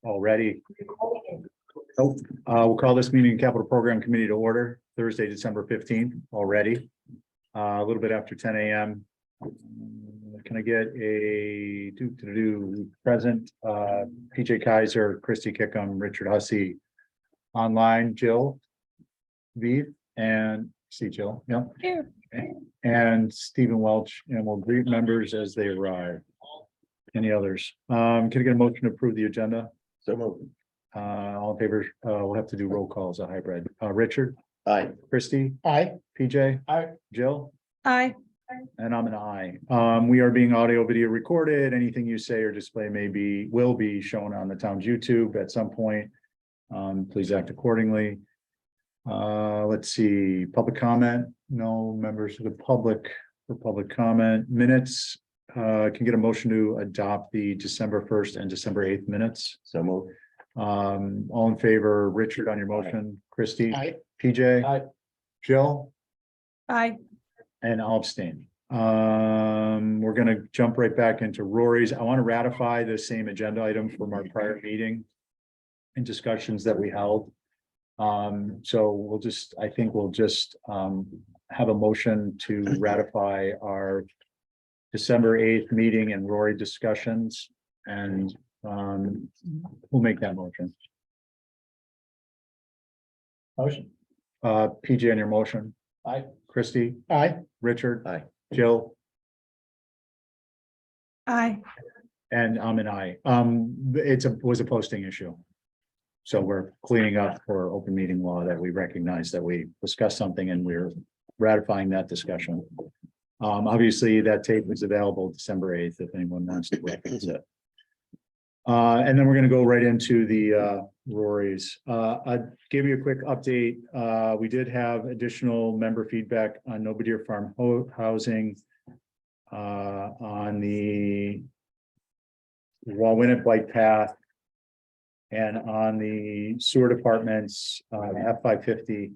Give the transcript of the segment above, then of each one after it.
already. Nope. We'll call this meeting Capital Program Committee to order Thursday, December 15th already. A little bit after 10 a.m. Can I get a present PJ Kaiser, Christy Kickham, Richard Hussey online, Jill V and see Jill, yeah. Here. And Stephen Welch, and we'll greet members as they arrive. Any others? Can I get a motion to approve the agenda? So moved. All in favor, we'll have to do roll calls, a hybrid. Richard, Aye. Christy, Aye. PJ, Aye. Jill, Aye. and I'm an aye. We are being audio video recorded. Anything you say or display will be shown on the town's YouTube at some point. Please act accordingly. Let's see, public comment, no members of the public for public comment. Minutes, can get a motion to adopt the December 1st and December 8th minutes. So moved. All in favor, Richard on your motion, Christy, Aye. PJ, Aye. Jill, Aye. and I'll abstain. We're gonna jump right back into Rory's. I want to ratify the same agenda item from our prior meeting and discussions that we held. So I think we'll just have a motion to ratify our December 8th meeting and Rory discussions, and we'll make that motion. Motion. PJ on your motion. Aye. Christy, Aye. Richard, Aye. Jill, Aye. and I'm an aye. Was a posting issue. So we're cleaning up for open meeting law that we recognize that we discussed something and we're ratifying that discussion. Obviously that tape is available December 8th if anyone wants to reference it. And then we're going to go right into the Rory's. I'll give you a quick update. We did have additional member feedback on Nobodere Farm housing on the Wawinnet Bike Path and on the sewer departments, F550.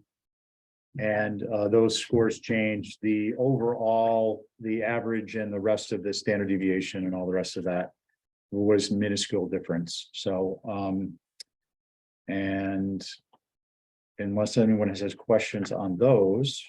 And those scores changed. The overall, the average and the rest of the standard deviation and all the rest of that was minuscule difference. So, and unless anyone has questions on those,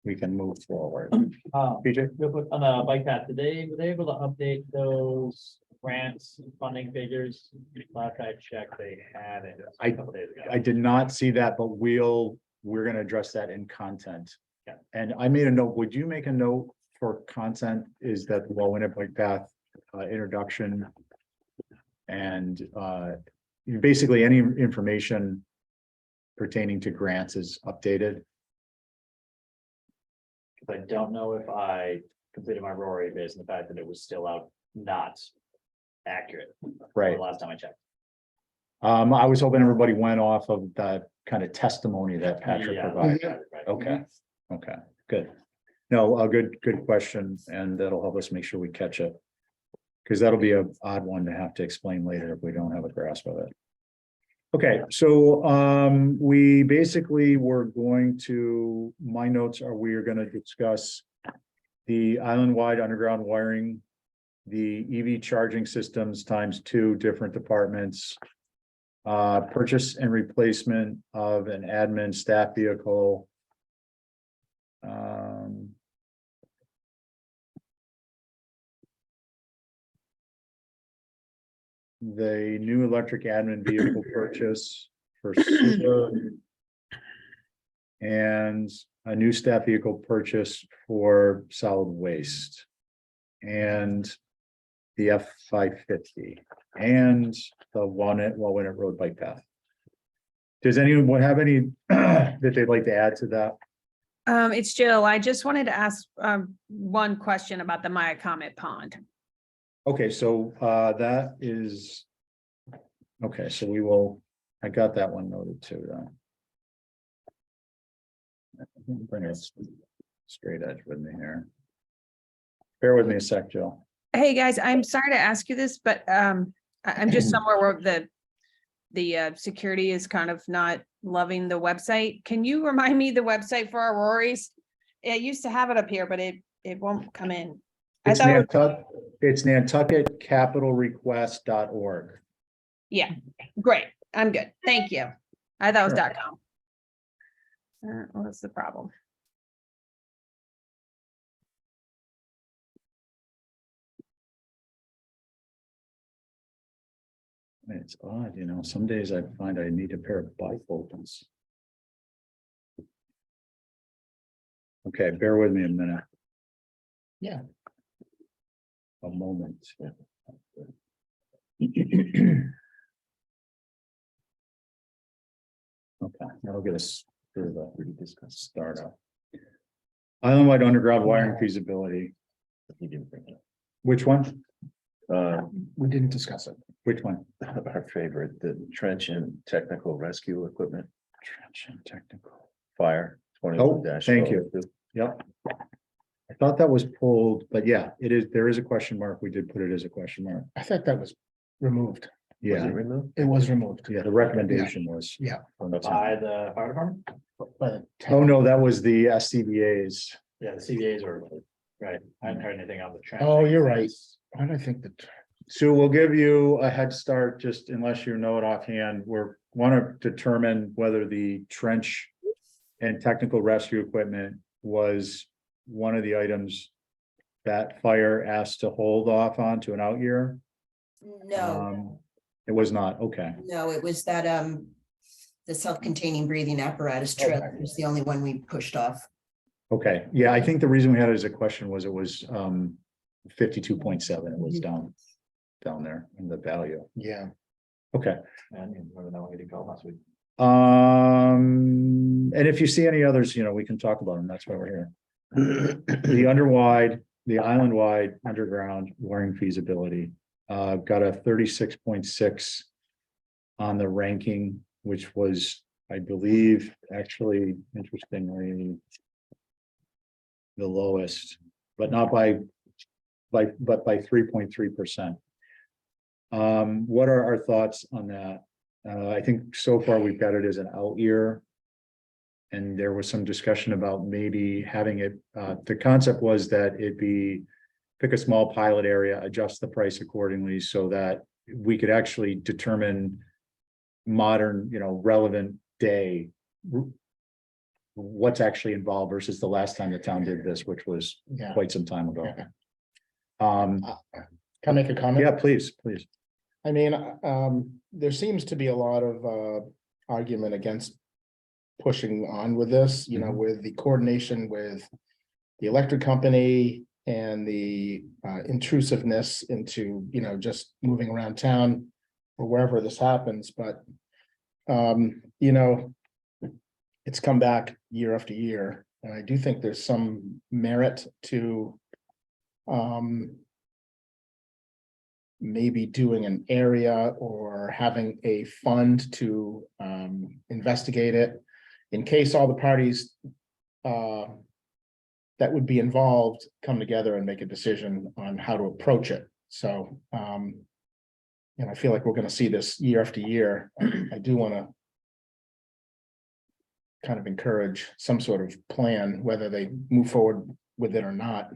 we can move forward. PJ? Real quick on the bike path, were they able to update those grants funding figures? Last I checked, they had it a couple days ago. I did not see that, but we're gonna address that in content. Yeah. And I made a note. Would you make a note for content? Is that the Wawinnet Bike Path introduction? And basically any information pertaining to grants is updated. I don't know if I completed my Rory based on the fact that it was still out, not accurate. Right. The last time I checked. I was hoping everybody went off of that kind of testimony that Patrick Yeah, provided. right. Okay, okay, good. No, a good question, and that'll help us make sure we catch it. Because that'll be an odd one to have to explain later if we don't have a grasp of it. Okay, so we basically were going to, my notes are we are going to discuss the island-wide underground wiring, the EV charging systems ×2 different departments, purchase and replacement of an admin staff vehicle. The new electric admin vehicle purchase for sewer, and a new staff vehicle purchase for solid waste, and the F550 and the Wawinnet Road Bike Path. Does anyone have any that they'd like to add to that? It's Jill. I just wanted to ask one question about the Maya Comet Pond. Okay, so that is, okay, so I got that one noted too, though. Bring it straight edge with me here. Bear with me a sec, Jill. Hey, guys, I'm sorry to ask you this, but I'm just somewhere where the security is kind of not loving the website. Can you remind me the website for our Rory's? It used to have it up here, but it won't come in. It's Nantucket capitalrequest.org. Yeah, great. I'm good. Thank you. I thought it was Sure. .com. What's the problem? It's odd, you know, some days I find I need a pair of bifocals. Okay, bear with me a minute. Yeah. A moment. Okay, that'll get us through the startup. Islandwide underground wiring feasibility. He didn't bring it Which one? up. We didn't discuss it. Which one? Our favorite, the trench and technical rescue equipment, Trench and technical. fire. Oh, thank you. Yep. I thought that was pulled, but yeah, it is, there is a question mark. We did put it as a question mark. I thought that was removed. Was Yeah, it removed? It was removed. yeah, the recommendation was. Yeah. from the By town. the fire department? By the Oh, town. no, that was the SCBA's. Yeah, the CVAs are, right, I haven't heard anything on the trench. Oh, you're right. Why do I think that? So we'll give you a head start, just unless you know it offhand, we're want to determine whether the trench and technical rescue equipment was one of the items that fire asked to hold off on to an out year. No, It was not, okay. no, it was that, the self-containing breathing apparatus trip was the only one we pushed off. Okay, yeah, I think the reason we had it as a question was it was 52.7, it was down there in the value. Yeah. Okay. I didn't remember that one getting called last week. And if you see any others, you know, we can talk about them. That's why we're here. The island-wide underground wiring feasibility, got a 36.6 on the ranking, which was, I believe, actually interestingly the lowest, but not but by 3.3%. What are our thoughts on that? I think so far we've got it as an out year. And there was some discussion about maybe having it, the concept was that it be, pick a small pilot area, adjust the price accordingly so that we could actually determine modern, you know, relevant day, what's actually involved versus the last time the town did this, which was Yeah. quite some time ago. Can I make a comment? Yeah, please. I mean, there seems to be a lot of argument against pushing on with this, you know, with the coordination with the electric company and the intrusiveness into, you know, just moving around town or wherever this happens, but you know, it's come back year after year, and I do think there's some merit to maybe doing an area or having a fund to investigate it in case all the parties that would be involved come together and make a decision on how to approach it. So, and I feel like we're going to see this year after year. I do want to kind of encourage some sort of plan, whether they move forward with it or not.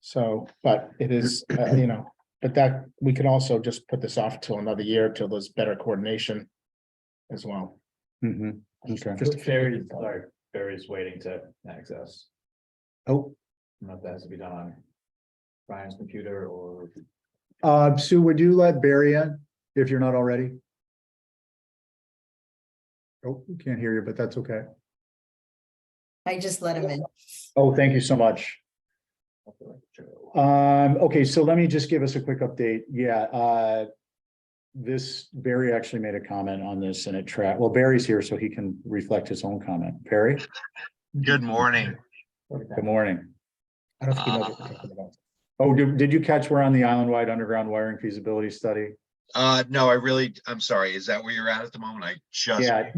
So, but it is, you know, but that we can also just put this off till another year till there's better coordination as well. Mhm. Okay. Just Barry's waiting to access. Oh, I don't know if that has to be done on Brian's computer or. Sue, would you let Barry in if you're not already? Oh, we can't hear you, but that's okay. I just let him in. Oh, thank you so much. Okay, so let me just give us a quick update. Yeah, this, Barry actually made a comment on this and it well, Barry's here so he can reflect his own comment. Barry, Good morning. good morning. I don't think you know what we're talking about. Oh, did you catch we're on the island-wide underground wiring feasibility study? No, I'm sorry. Is that where you're at the moment? I just Yeah,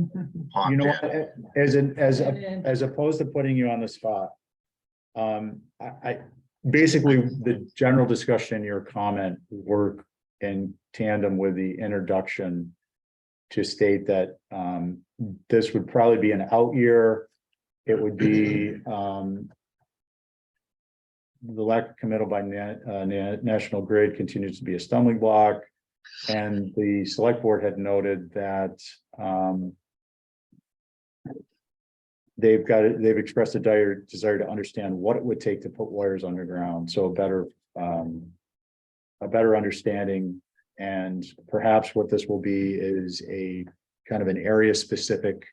popped you know, in. what, as opposed to putting you on the spot. I basically, the general discussion in your comment work in tandem with the introduction to state that this would probably be an out year. It would be the lack of committal by National Grid continues to be a stumbling block. And the select board had noted that, they've expressed a desire to understand what it would take to put wires underground, so a better understanding. And perhaps what this will be is a kind of an area specific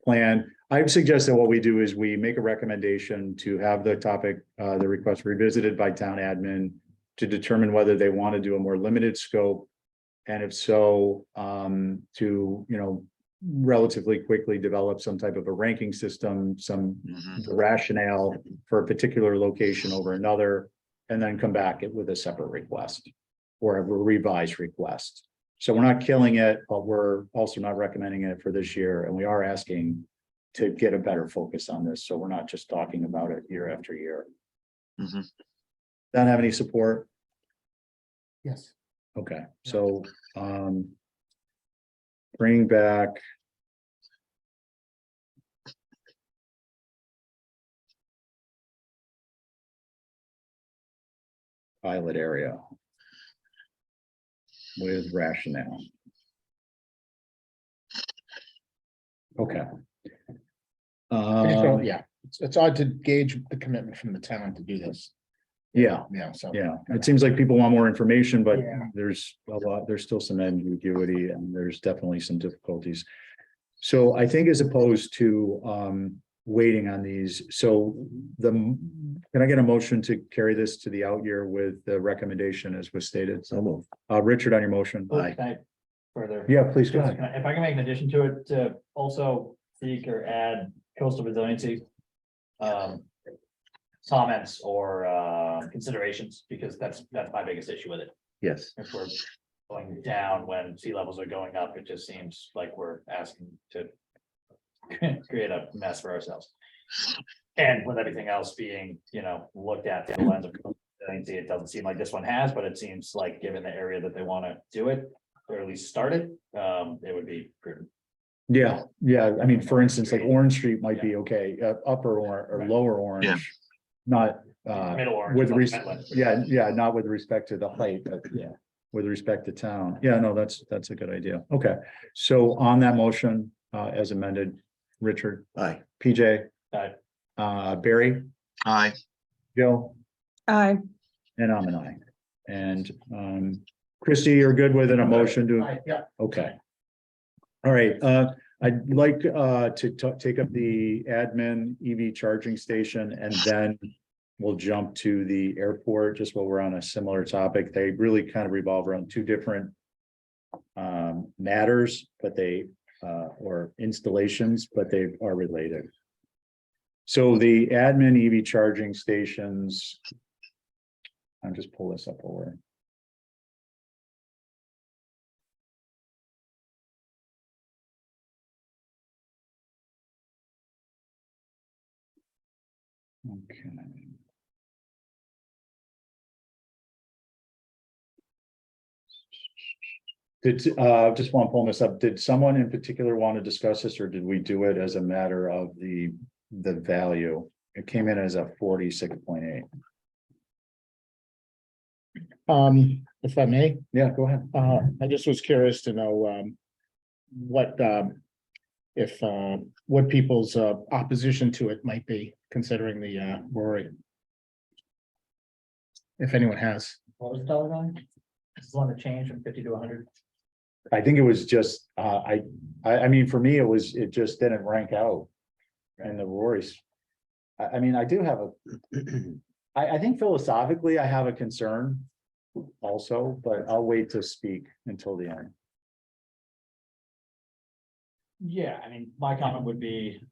plan. I've suggested what we do is we make a recommendation to have the topic, the request revisited by town admin to determine whether they want to do a more limited scope. And if so, to, relatively quickly develop some type of a ranking system, some rationale for a particular location over another, and then come back with a separate request or a revised request. So we're not killing it, but we're also not recommending it for this year. And we are asking to get a better focus on this. So we're not just talking about it year after year. Mhm. Don't have any support? Yes. Okay, so, bring back. Pilot area. With rationale. Okay. Yeah, it's odd to gauge the commitment from the town to do this. Yeah, Yeah, so. yeah, it seems like people want more information, but Yeah. there's there's still some ambiguity and there's definitely some difficulties. So I think as opposed to waiting on these, so can I get a motion to carry this to the out year with the recommendation as was stated? So moved. Richard, on your motion? Oh, can I further? Yeah, please go Just ahead. if I can make an addition to it, to also seek or add coastal resiliency. Comments or considerations, because that's my biggest issue with it. Yes. If we're going down when sea levels are going up, it just seems like we're asking to create a mess for ourselves. And with everything else being, looked at through the lens of coastal resiliency, it doesn't seem like this one has, but it seems like given the area that they want to do it, or at least start it, it would be prudent. Yeah, yeah, I mean, for instance, like Orange Street might be okay, upper or lower orange. Not Middle orange. with like yeah, yeah, not with respect to the height, but yeah, with respect to town. Yeah, no, that's a good idea. Okay, so on that motion, as amended, Richard, Aye. PJ, Barry, Aye. Joe, Aye. and I'm an aye. And Christie, you're good with a motion to, Yeah. okay. All right, I'd like to take up the admin EV charging station and then we'll jump to the airport, just while we're on a similar topic. They really kind of revolve around two different matters, but or installations, but they are related. So the admin EV charging stations. I'll just pull this up over. Okay. Just want to pull this up. Did someone in particular want to discuss this, or did we do it as a matter of the value? It came in as a 46.8. If I may, Yeah, go ahead. I just was curious to know, what people's opposition to it might be, considering the Rory. If anyone has. What was the dollar value? This is one that changed from 50 to 100. I think it was just, I mean, for me, it just didn't rank out. And the Rory's. I mean, I do have I think philosophically, I have a concern also, but I'll wait to speak until the end. Yeah, I mean, my comment would be,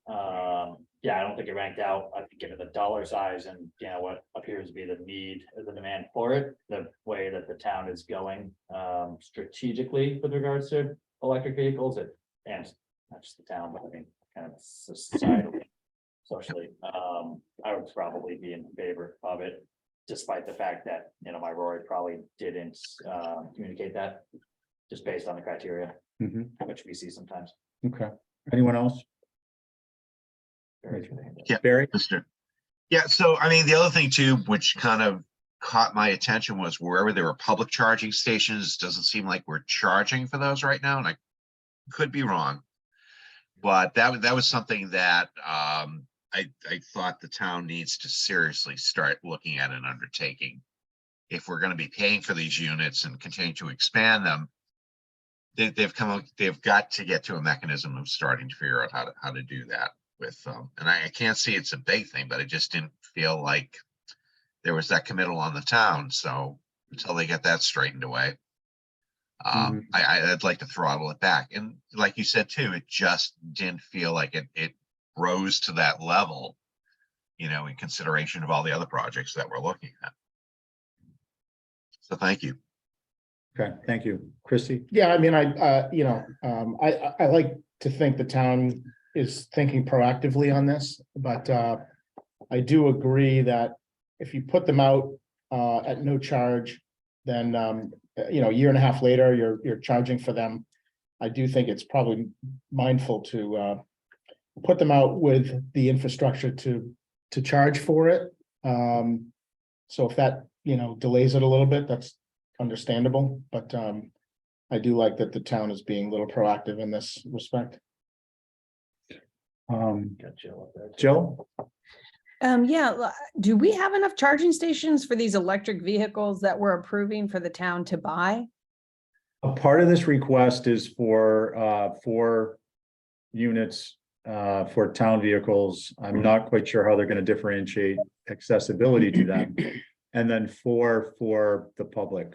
yeah, I don't think it ranked out. I think given the dollar size and, what appears to be the need, the demand for it, the way that the town is going, strategically with regards to electric vehicles, and not just the town, but I mean, kind of societally, socially, I would probably be in favor of it, despite the fact that, my Rory probably didn't, communicate that, just based on the criteria, which we see sometimes. Okay, anyone else? Very Yeah. Barry? Mr. Yeah, so I mean, the other thing too, which kind of caught my attention was wherever there were public charging stations, doesn't seem like we're charging for those right now, and I could be wrong. But that was something that I thought the town needs to seriously start looking at and undertaking. If we're gonna be paying for these units and continue to expand them, they've got to get to a mechanism of starting to figure out how to do that with, and I can't see it's a big thing, but I just didn't feel like there was that committal on the town, so until they get that straightened away. I'd like to throttle it back. And like you said too, it just didn't feel like it rose to that level, in consideration of all the other projects that we're looking at. So thank you. Okay, thank you. Christie? Yeah, I mean, I like to think the town is thinking proactively on this, but I do agree that if you put them out at no charge, then a year and a half later, you're charging for them. I do think it's probably mindful to put them out with the infrastructure to charge for it. So if that, delays it a little bit, that's understandable, but I do like that the town is being a little proactive in this respect. Got Jill up there, too. Joe? Do we have enough charging stations for these electric vehicles that we're approving for the town to buy? A part of this request is for 4 units for town vehicles. I'm not quite sure how they're gonna differentiate accessibility to them. And then 4 for the public.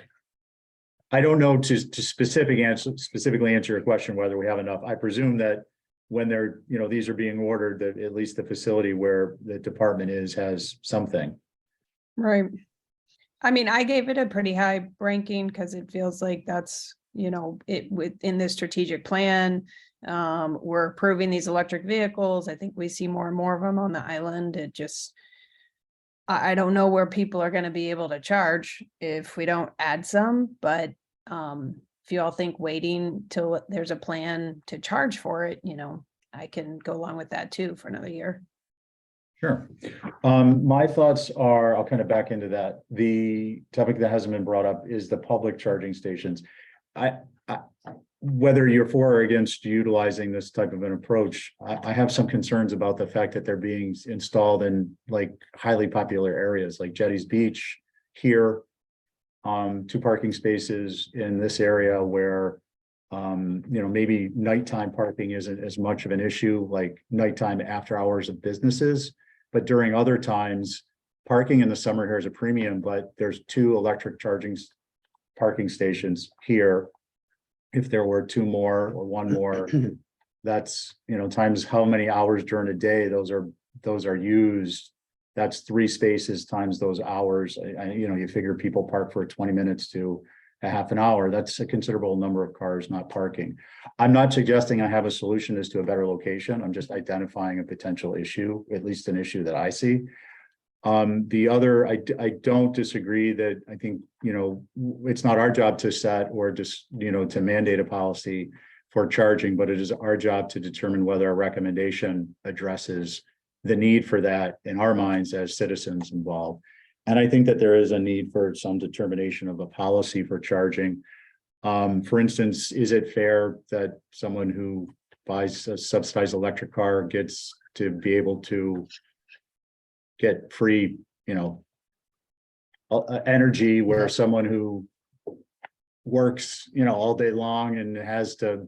I don't know to specifically answer your question whether we have enough. I presume that when they're, these are being ordered, that at least the facility where the department is has something. Right. I mean, I gave it a pretty high ranking because it feels like that's, it within this strategic plan. We're approving these electric vehicles. I think we see more and more of them on the island. It just, I don't know where people are gonna be able to charge if we don't add some, but if you all think waiting till there's a plan to charge for it, I can go along with that too for another year. Sure. My thoughts are, I'll kind of back into that. The topic that hasn't been brought up is the public charging stations. Whether you're for or against utilizing this type of an approach, I have some concerns about the fact that they're being installed in like highly popular areas like Jetty's Beach here. 2 parking spaces in this area where, maybe nighttime parking isn't as much of an issue, like nighttime after hours of businesses. But during other times, parking in the summer here is a premium, but there's 2 electric charging parking stations here. If there were 2 more or 1 more, that's, times how many hours during the day those are used. That's 3 spaces times those hours. You figure people park for 20 minutes to a half an hour. That's a considerable number of cars not parking. I'm not suggesting I have a solution as to a better location. I'm just identifying a potential issue, at least an issue that I see. The other, I don't disagree that I think, it's not our job to set or just, to mandate a policy for charging, but it is our job to determine whether a recommendation addresses the need for that in our minds as citizens involved. And I think that there is a need for some determination of a policy for charging. For instance, is it fair that someone who buys a subsidized electric car gets to be able to get free, energy, where someone who works, all day long and has to,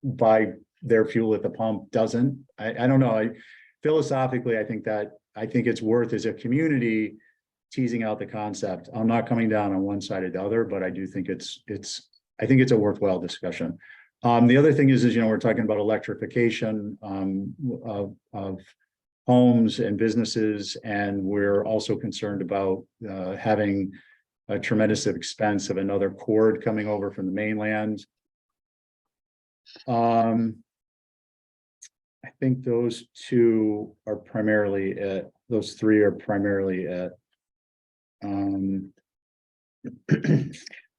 buy their fuel at the pump doesn't? I don't know. Philosophically, I think it's worth as a community teasing out the concept. I'm not coming down on one side or the other, but I do think it's a worthwhile discussion. The other thing is, we're talking about electrification of homes and businesses, and we're also concerned about having a tremendous expense of another cord coming over from the mainland. I think those 2 are primarily it. Those 3 are primarily it.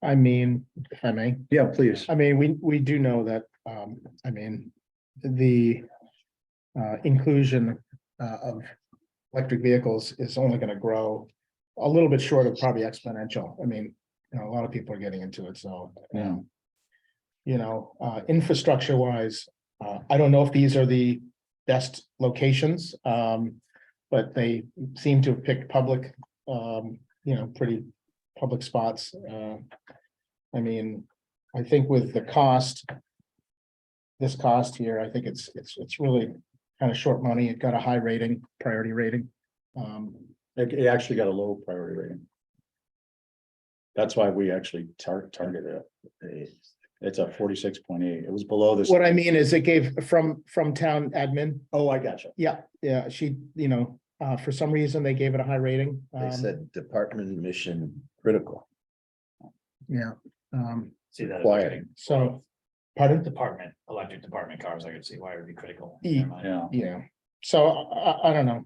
I mean, if I may, Yeah, please. I mean, we do know that, the inclusion of electric vehicles is only gonna grow a little bit short of probably exponential. I mean, you know, a lot of people are getting into it, so. Yeah. You know, infrastructure wise, I don't know if these are the best locations. But they seem to have picked public, you know, pretty public spots. I mean, I think with the cost. This cost here, I think it's really kind of short money. It got a high rating, priority rating. It actually got a low priority rating. That's why we actually targeted it. It's a 46.8. It was below this. What I mean is it gave from town admin. Oh, I gotcha. Yeah, she, you know, for some reason they gave it a high rating. They said department mission critical. Yeah, See that. Quiet. so, pardon? Department, electric department cars, I could see why it would be critical. E- Never mind. Yeah. Yeah, so I don't know,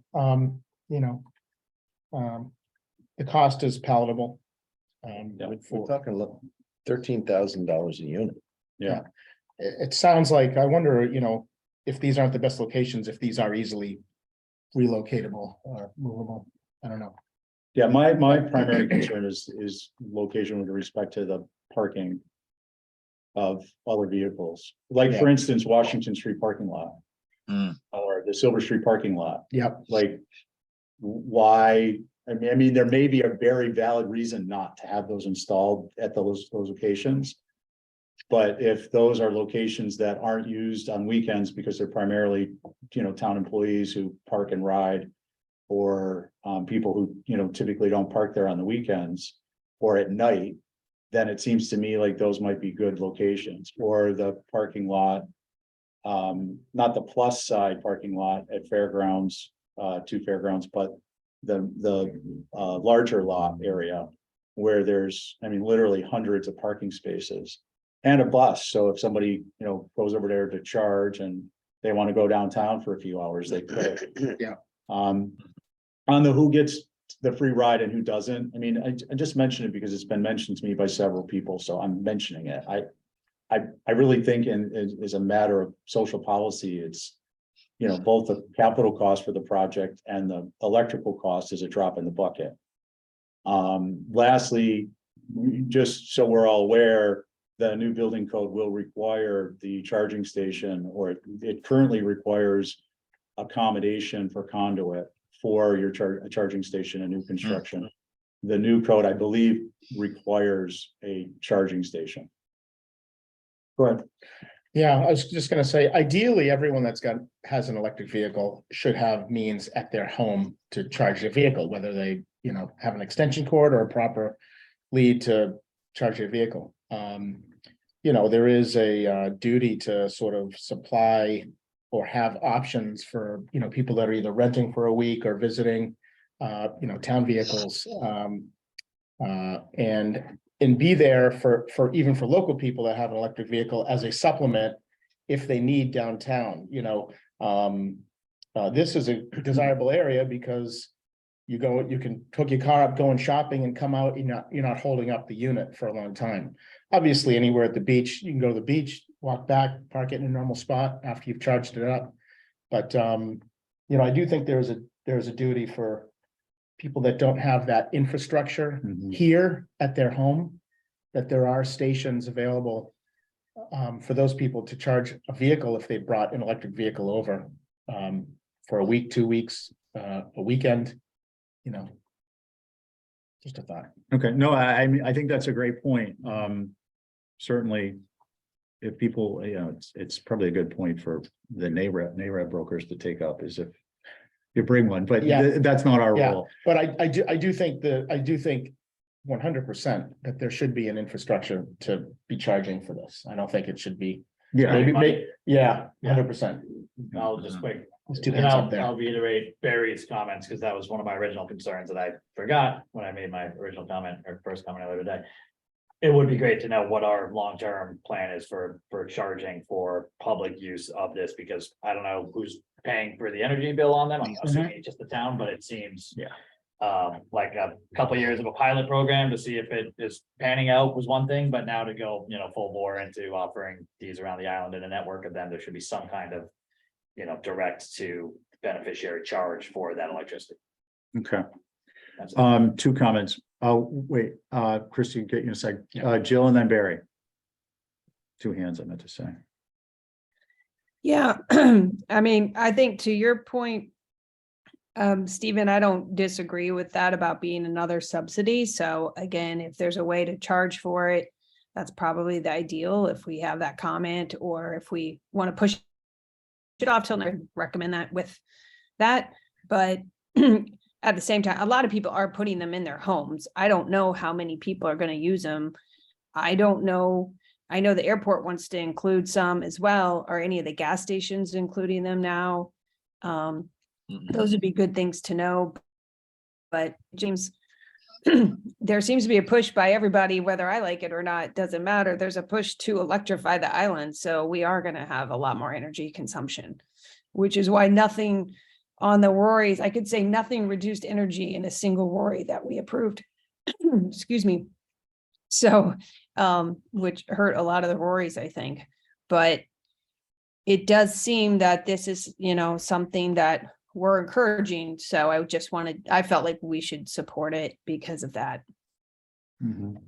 you know. The cost is palatable. Yeah, We're talking $13,000 a unit. Yeah. It sounds like, I wonder, you know, if these aren't the best locations, if these are easily relocatable or movable, I don't know. Yeah, my primary concern is location with respect to the parking. Of other vehicles, like for instance, Washington Street parking lot. Hmm. Or the Silver Street parking lot, Yep, like. Why, I mean, there may be a very valid reason not to have those installed at those locations. But if those are locations that aren't used on weekends because they're primarily, you know, town employees who park and ride. Or people who, you know, typically don't park there on the weekends or at night. Then it seems to me like those might be good locations, or the parking lot. Not the plus side parking lot at Fairgrounds, to Fairgrounds, but the larger lot area. Where there's, I mean, literally hundreds of parking spaces and a bus. So if somebody, you know, goes over there to charge and they want to go downtown for a few hours, they could. Yeah. On the who gets the free ride and who doesn't, I mean, I just mentioned it because it's been mentioned to me by several people, so I'm mentioning it. I really think is a matter of social policy, it's. You know, both the capital cost for the project and the electrical cost is a drop in the bucket. Lastly, just so we're all aware, the new building code will require the charging station, or it currently requires. Accommodation for conduit for your charging station and new construction. The new code, I believe, requires a charging station. Go ahead. yeah, I was just gonna say, ideally, everyone has an electric vehicle should have means at their home to charge their vehicle, whether they, you know, have an extension cord or a proper lead to charge their vehicle. You know, there is a duty to sort of supply or have options for, you know, people that are either renting for a week or visiting, you know, town vehicles. And be there for even for local people that have an electric vehicle as a supplement if they need downtown, you know. This is a desirable area because you can hook your car up going shopping and come out, you're not holding up the unit for a long time. Obviously, anywhere at the beach, you can go to the beach, walk back, park it in a normal spot after you've charged it up. But you know, I do think there's a duty for people that don't have that infrastructure here at their home, that there are stations available for those people to charge a vehicle if they brought an electric vehicle over for a week, 2 weeks, a weekend, you know. Just a thought. Okay, no, I mean, I think that's a great point. Certainly. If people, you know, it's probably a good point for the NAREB brokers to take up, is if you bring one, but Yeah. that's not our Yeah. role. But I do think 100% that there should be an infrastructure to be charging for this. I don't think it should be. Yeah, Maybe, yeah, 100%. I'll just quick, Let's do and that up there. I'll reiterate Barry's comments, because that was one of my original concerns that I forgot when I made my original comment or first comment the other day. It would be great to know what our long-term plan is for charging for public use of this, because I don't know who's paying for the energy bill on them. I'm assuming it's just the town, but it seems. Yeah. Like a couple of years of a pilot program to see if it is panning out was one thing, but now to go, you know, full bore into offering these around the island and a network of them, there should be some kind of, you know, direct to beneficiary charge for that electricity. okay. Two comments. Oh, wait, Christie, get you in a sec. Jill and then Barry. Two hands, I meant to say. Yeah, I mean, I think to your point, Stephen, I don't disagree with that about being another subsidy. So again, if there's a way to charge for it, that's probably the ideal if we have that comment, or if we want to push it off till I recommend that with that. But at the same time, a lot of people are putting them in their homes. I don't know how many people are going to use them. I don't know. I know the airport wants to include some as well. Are any of the gas stations including them now? Those would be good things to know. But James, there seems to be a push by everybody, whether I like it or not, doesn't matter. There's a push to electrify the island. So we are going to have a lot more energy consumption, which is why nothing on the Rory's, I could say nothing reduced energy in a single Rory that we approved. Excuse me. So, which hurt a lot of the Rorys, I think, but it does seem that this is, something that we're encouraging. So I felt like we should support it because of that. Mhm.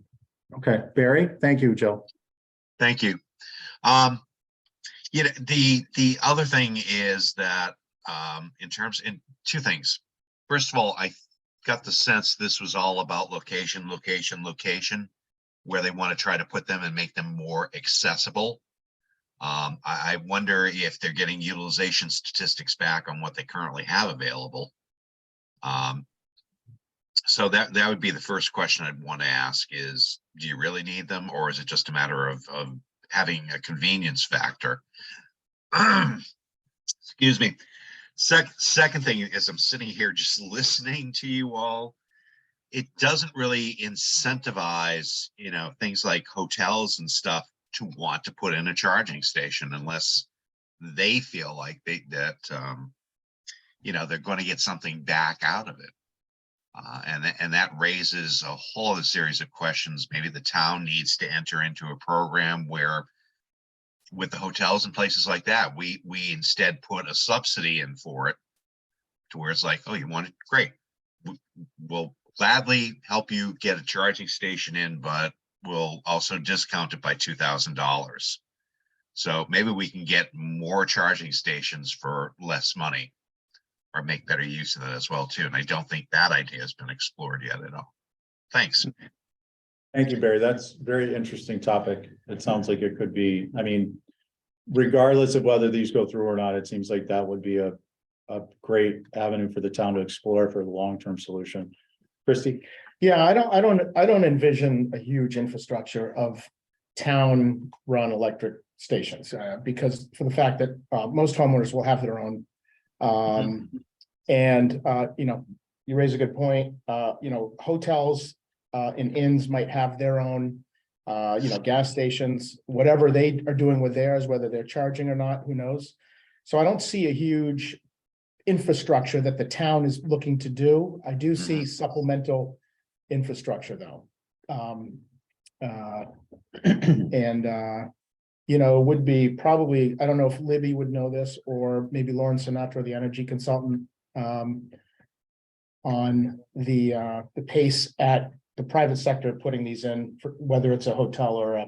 Okay, Barry, thank you, Jill. Thank you. The other thing is that, in two things. First of all, I got the sense this was all about location, where they want to try to put them and make them more accessible. I wonder if they're getting utilization statistics back on what they currently have available. So that would be the first question I'd want to ask is, do you really need them, or is it just a matter of having a convenience factor? Excuse me. Second thing is, I'm sitting here just listening to you all. It doesn't really incentivize, things like hotels and stuff to want to put in a charging station unless they feel like they're going to get something back out of it. And that raises a whole other series of questions. Maybe the town needs to enter into a program where, with the hotels and places like that, we instead put a subsidy in for it, to where it's like, oh, you want it? Great. We'll gladly help you get a charging station in, but we'll also discount it by $2,000. So maybe we can get more charging stations for less money, or make better use of that as well too. And I don't think that idea has been explored yet at all. Thanks. Thank you, Barry. That's a very interesting topic. It sounds like it could be, regardless of whether these go through or not, it seems like that would be a great avenue for the town to explore for the long-term solution. Christie? Yeah, I don't envision a huge infrastructure of town-run electric stations, because for the fact that most homeowners will have their own. And you raise a good point. Hotels and inns might have their own, gas stations, whatever they are doing with theirs, whether they're charging or not, who knows? So I don't see a huge infrastructure that the town is looking to do. I do see supplemental infrastructure though. Would be probably, I don't know if Libby would know this, or maybe Lauren Sinatra, the energy consultant, on the pace at the private sector putting these in, for whether it's a hotel or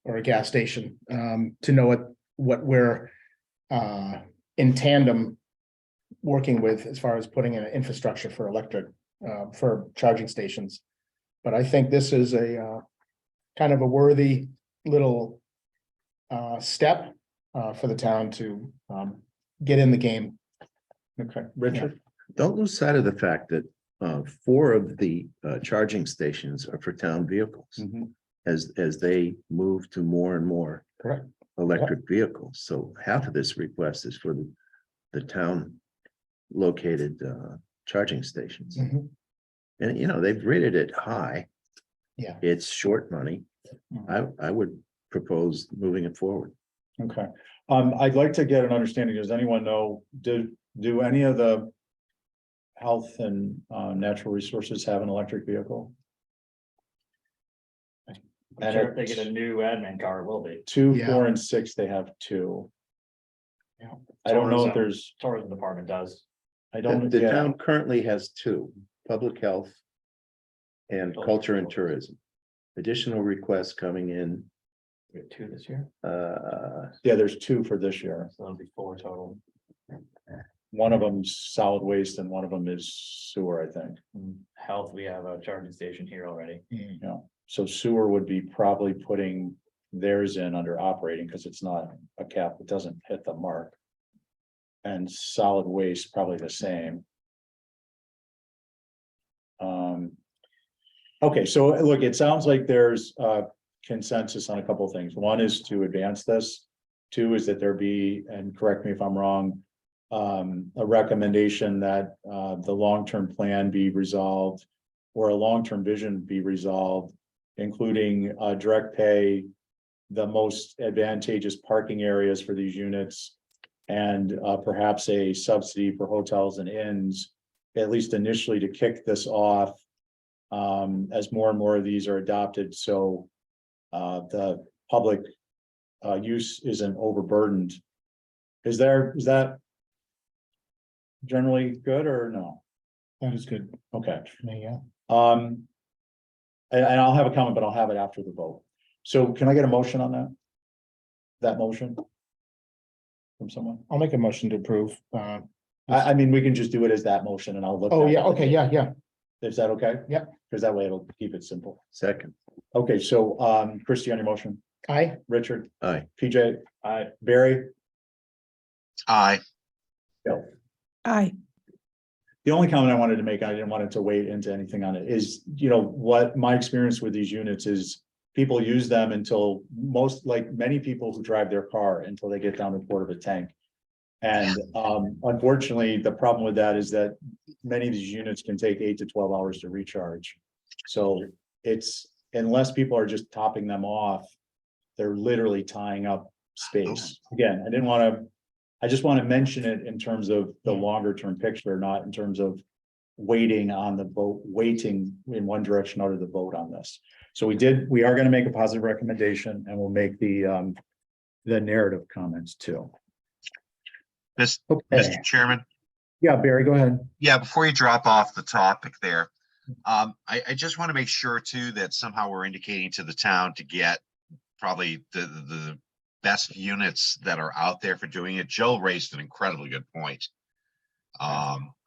a gas station, to know what we're in tandem working with as far as putting in an infrastructure for electric, for charging stations. But I think this is a kind of a worthy little step for the town to get in the game. Okay, Richard? Don't lose sight of the fact that 4 of the charging stations are for town vehicles, Mhm. as they move to more and more Correct. electric vehicles. So half of this request is for the town located charging stations. Mhm. And they've rated it high. Yeah. It's short money. I would propose moving it forward. Okay, I'd like to get an understanding, does anyone know, do any of the health and natural resources have an electric vehicle? I'm sure if they get a new admin car, it will be. 2, Yeah. 4, and 6, they have 2. Yeah. I don't know if Tourism. there's, Tourism department does. I don't, The yeah, town currently has 2. public health, and culture and tourism. Additional requests coming in, We have 2 this year, Yeah, there's 2 for this year. so that'll be 4 total. One of them's solid waste and one of them is sewer, I think. Health, we have a charging station here already. Yeah, so sewer would be probably putting theirs in under operating because it's not a cap, it doesn't hit the mark. And solid waste probably the same. Okay, so look, it sounds like there's consensus on a couple of things. One is to advance this. 2 is that there be, and correct me if I'm wrong, a recommendation that the long-term plan be resolved or a long-term vision be resolved, including direct pay, the most advantageous parking areas for these units, and perhaps a subsidy for hotels and inns, at least initially to kick this off as more and more of these are adopted. So the public use isn't overburdened. Is that generally good or no? That is good. Okay. Yeah. And I'll have a comment, but I'll have it after the vote. So can I get a motion on that? That motion? From someone? I'll make a motion to approve. I mean, we can just do it as that motion and I'll look. Oh, back yeah, at the okay, date. yeah. Is that okay? Yep. Because that way it'll keep it simple. second, Okay, so Christie on your motion, Aye. Richard, aye, PJ, Barry. Aye. Aye. The only comment I wanted to make, I didn't want it to wait into anything on it, is, what my experience with these units is. People use them until many people who drive their car until they get down to a quarter of a tank. And unfortunately, the problem with that is that many of these units can take 8 to 12 hours to recharge. So it's, unless people are just topping them off, they're literally tying up space. Again, I just want to mention it in terms of the longer term picture, not in terms of waiting on the vote, waiting in one direction out of the vote on this. So we are going to make a positive recommendation and we'll make the narrative comments too. Mr. Okay, Chairman, yeah, Barry, go ahead. yeah, before you drop off the topic there, I just want to make sure too that somehow we're indicating to the town to get probably the best units that are out there for doing it. Jill raised an incredibly good point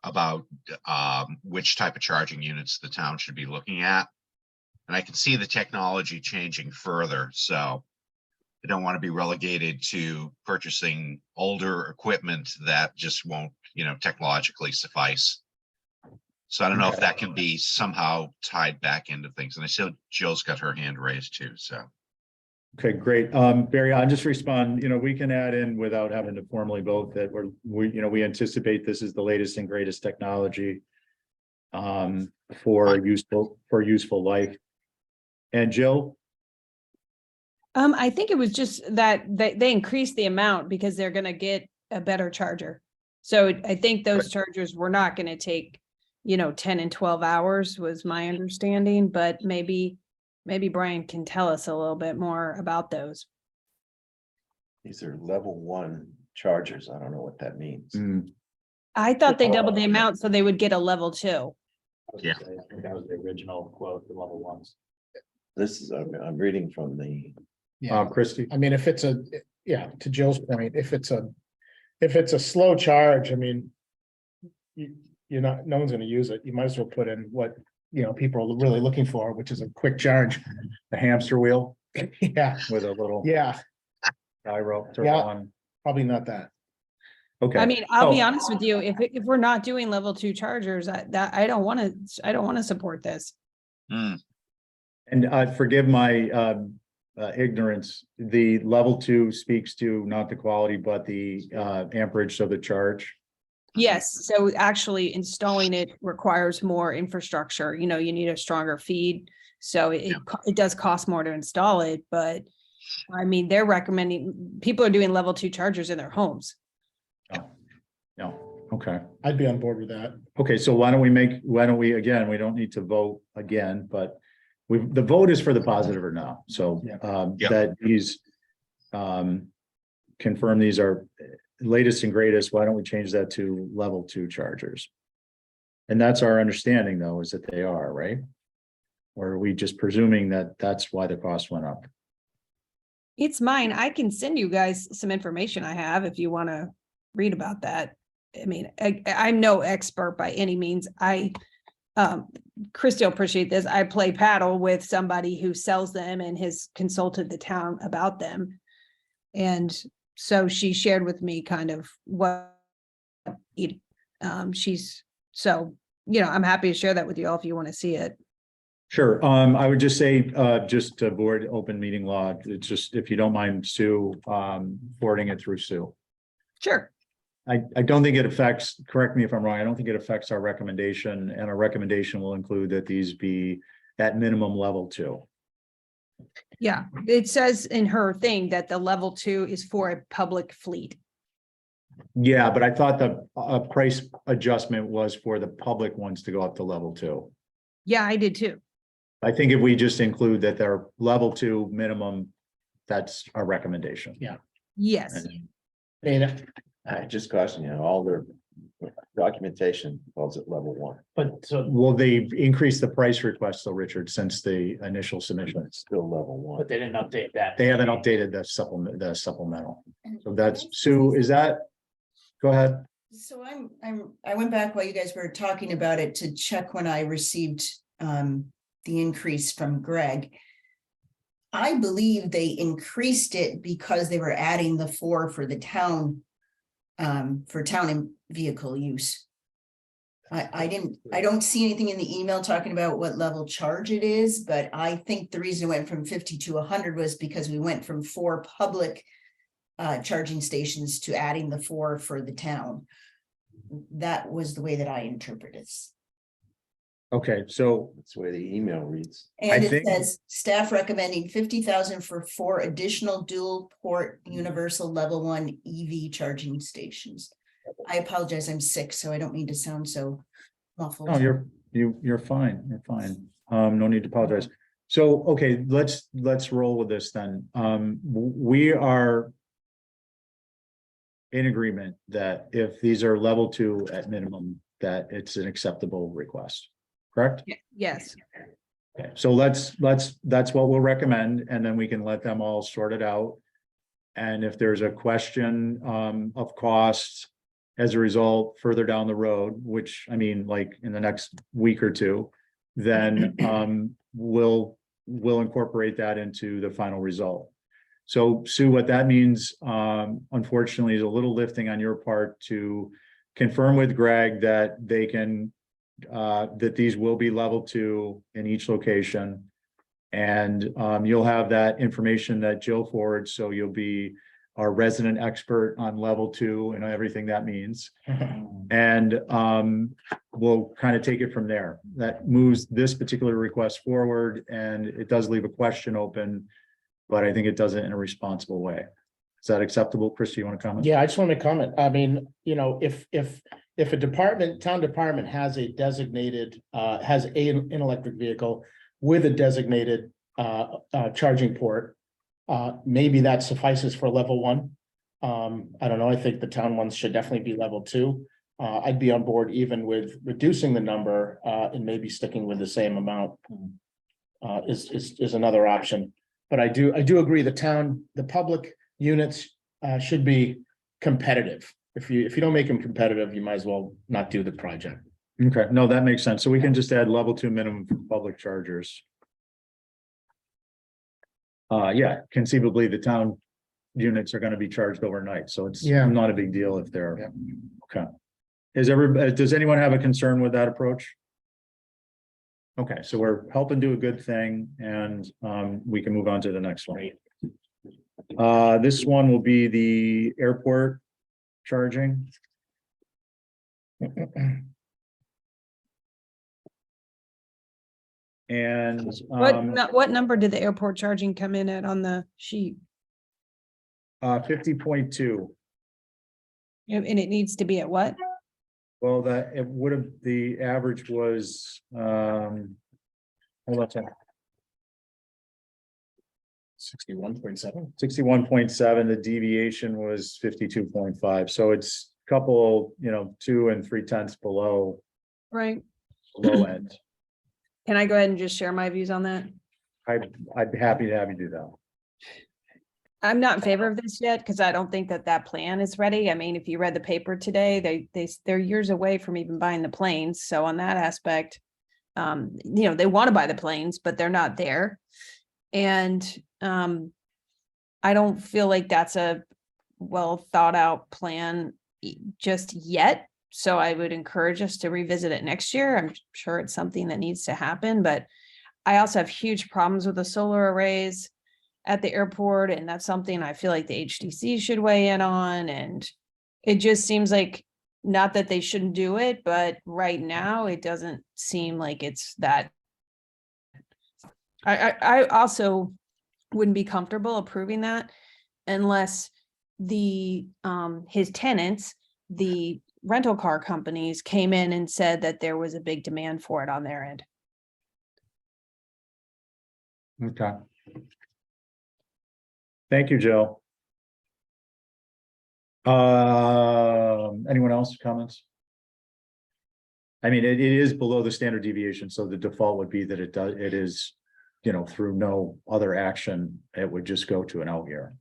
about which type of charging units the town should be looking at. And I can see the technology changing further, so I don't want to be relegated to purchasing older equipment that just won't, technologically suffice. So I don't know if that can be somehow tied back into things. And I see Jill's got her hand raised too, so. Okay, great. Barry, I'll just respond, we can add in without having to formally vote that we anticipate this is the latest and greatest technology for useful life. And Jill? I think it was just that they increased the amount because they're gonna get a better charger. So I think those chargers were not gonna take, 10 and 12 hours was my understanding, but maybe Brian can tell us a little bit more about those. these are level 1 chargers, I don't know what that means. I thought they doubled the amount so they would get a level 2. Yeah. I think that was the original quote, the level 1s. This is, I'm reading from the, Christie? I mean, if it's to Jill's point, if it's a slow charge, I mean. No one's gonna use it. You might as well put in what, people are really looking for, which is a quick charge. The hamster wheel Yeah, with a little yeah, gyro. Yeah. probably not that. Okay. I mean, I'll be Oh. honest with you, if we're not doing level 2 chargers, I don't wanna support this. And forgive my ignorance, the level 2 speaks to not the quality, but the amperage of the charge. Yes, so actually installing it requires more infrastructure, you need a stronger feed. So it does cost more to install it, but I mean, they're recommending, people are doing level 2 chargers in their homes. No, okay. I'd be on board with that. Okay, so why don't we, again, we don't need to vote again, but the vote is for the positive or no. So Yeah. that these confirm these are latest and greatest. Why don't we change that to level 2 chargers? And that's our understanding though, is that they are, right? Or are we just presuming that that's why the cost went up? It's mine. I can send you guys some information I have if you want to read about that. I mean, I'm no expert by any means. Christy will appreciate this. I play paddle with somebody who sells them and has consulted the town about them. And so she shared with me kind of what she's, so, I'm happy to share that with you all if you want to see it. Sure, I would just say, just to avoid open meeting law, it's just, if you don't mind, Sue, forwarding it through Sue. Sure. I don't think it affects, correct me if I'm wrong, I don't think it affects our recommendation, and our recommendation will include that these be at minimum level 2. Yeah, it says in her thing that the level 2 is for a public fleet. Yeah, but I thought the price adjustment was for the public ones to go up to level 2. Yeah, I did too. I think if we just include that they're level 2 minimum, that's our recommendation. Yeah. Yes. I mean, I just caution you, all their documentation calls it level 1. But so, Well, they've increased the price request, though, Richard, since the initial submission. It's still level 1. but they didn't update that. They haven't updated the supplemental. So that's, Sue, is that? Go ahead. So I went back while you guys were talking about it to check when I received the increase from Greg. I believe they increased it because they were adding the 4 for the town, for town and vehicle use. I don't see anything in the email talking about what level charge it is, but I think the reason it went from 50 to 100 was because we went from 4 public charging stations to adding the 4 for the town. That was the way that I interpret it. Okay, so That's the way the email reads. And it think- says staff recommending 50,000 for 4 additional dual port universal level 1 EV charging stations. I apologize, I'm sick, so I don't mean to sound so muffled. no, you're fine. You're fine. No need to apologize. So, okay, let's roll with this then. We are in agreement that if these are level 2 at minimum, that it's an acceptable request, correct? Yes. Okay, so that's what we'll recommend, and then we can let them all sort it out. And if there's a question of costs as a result further down the road, which I mean, like in the next week or two, then we'll incorporate that into the final result. So Sue, what that means, unfortunately, is a little lifting on your part to confirm with Greg that they can, that these will be level 2 in each location. And you'll have that information that Jill forwards, so you'll be our resident expert on level 2 and everything that means. And we'll kind of take it from there. That moves this particular request forward, and it does leave a question open, but I think it does it in a responsible way. Is that acceptable? Christy, you want to comment? yeah, I just want to comment. I mean, if a town department has a designated, has an electric vehicle with a designated charging port, maybe that suffices for level 1. I don't know. I think the town ones should definitely be level 2. I'd be on board even with reducing the number and maybe sticking with the same amount. Is another option. But I do agree the public units should be competitive. If you don't make them competitive, you might as well not do the project. Okay, no, that makes sense. So we can just add level 2 minimum for public chargers. Yeah, conceivably, the town units are gonna be charged overnight, so it's Yeah. not a big deal if they're, okay. Does anyone have a concern with that approach? Okay, so we're helping do a good thing, and we can move on to the next one. This one will be the airport charging. And What number did the airport charging come in at on the sheet? 50.2. And it needs to be at what? Well, that it would have, the average was, hold on a second. 61.7. 61.7, the deviation was 52.5, so it's a couple, 2 and 3/10 below Right. low end. Can I go ahead and just share my views on that? I'd be happy to have you do that. I'm not in favor of this yet because I don't think that that plan is ready. I mean, if you read the paper today, they're years away from even buying the planes. So on that aspect, they want to buy the planes, but they're not there. And I don't feel like that's a well thought out plan just yet. So I would encourage us to revisit it next year. I'm sure it's something that needs to happen, but I also have huge problems with the solar arrays at the airport, and that's something I feel like the HDC should weigh in on. And it just seems like, not that they shouldn't do it, but right now it doesn't seem like it's that. I also wouldn't be comfortable approving that unless the his tenants, the rental car companies, came in and said that there was a big demand for it on their end. Okay. Thank you, Joe. Anyone else comments? I mean, it is below the standard deviation, so the default would be that it is, through no other action, it would just go to an out year.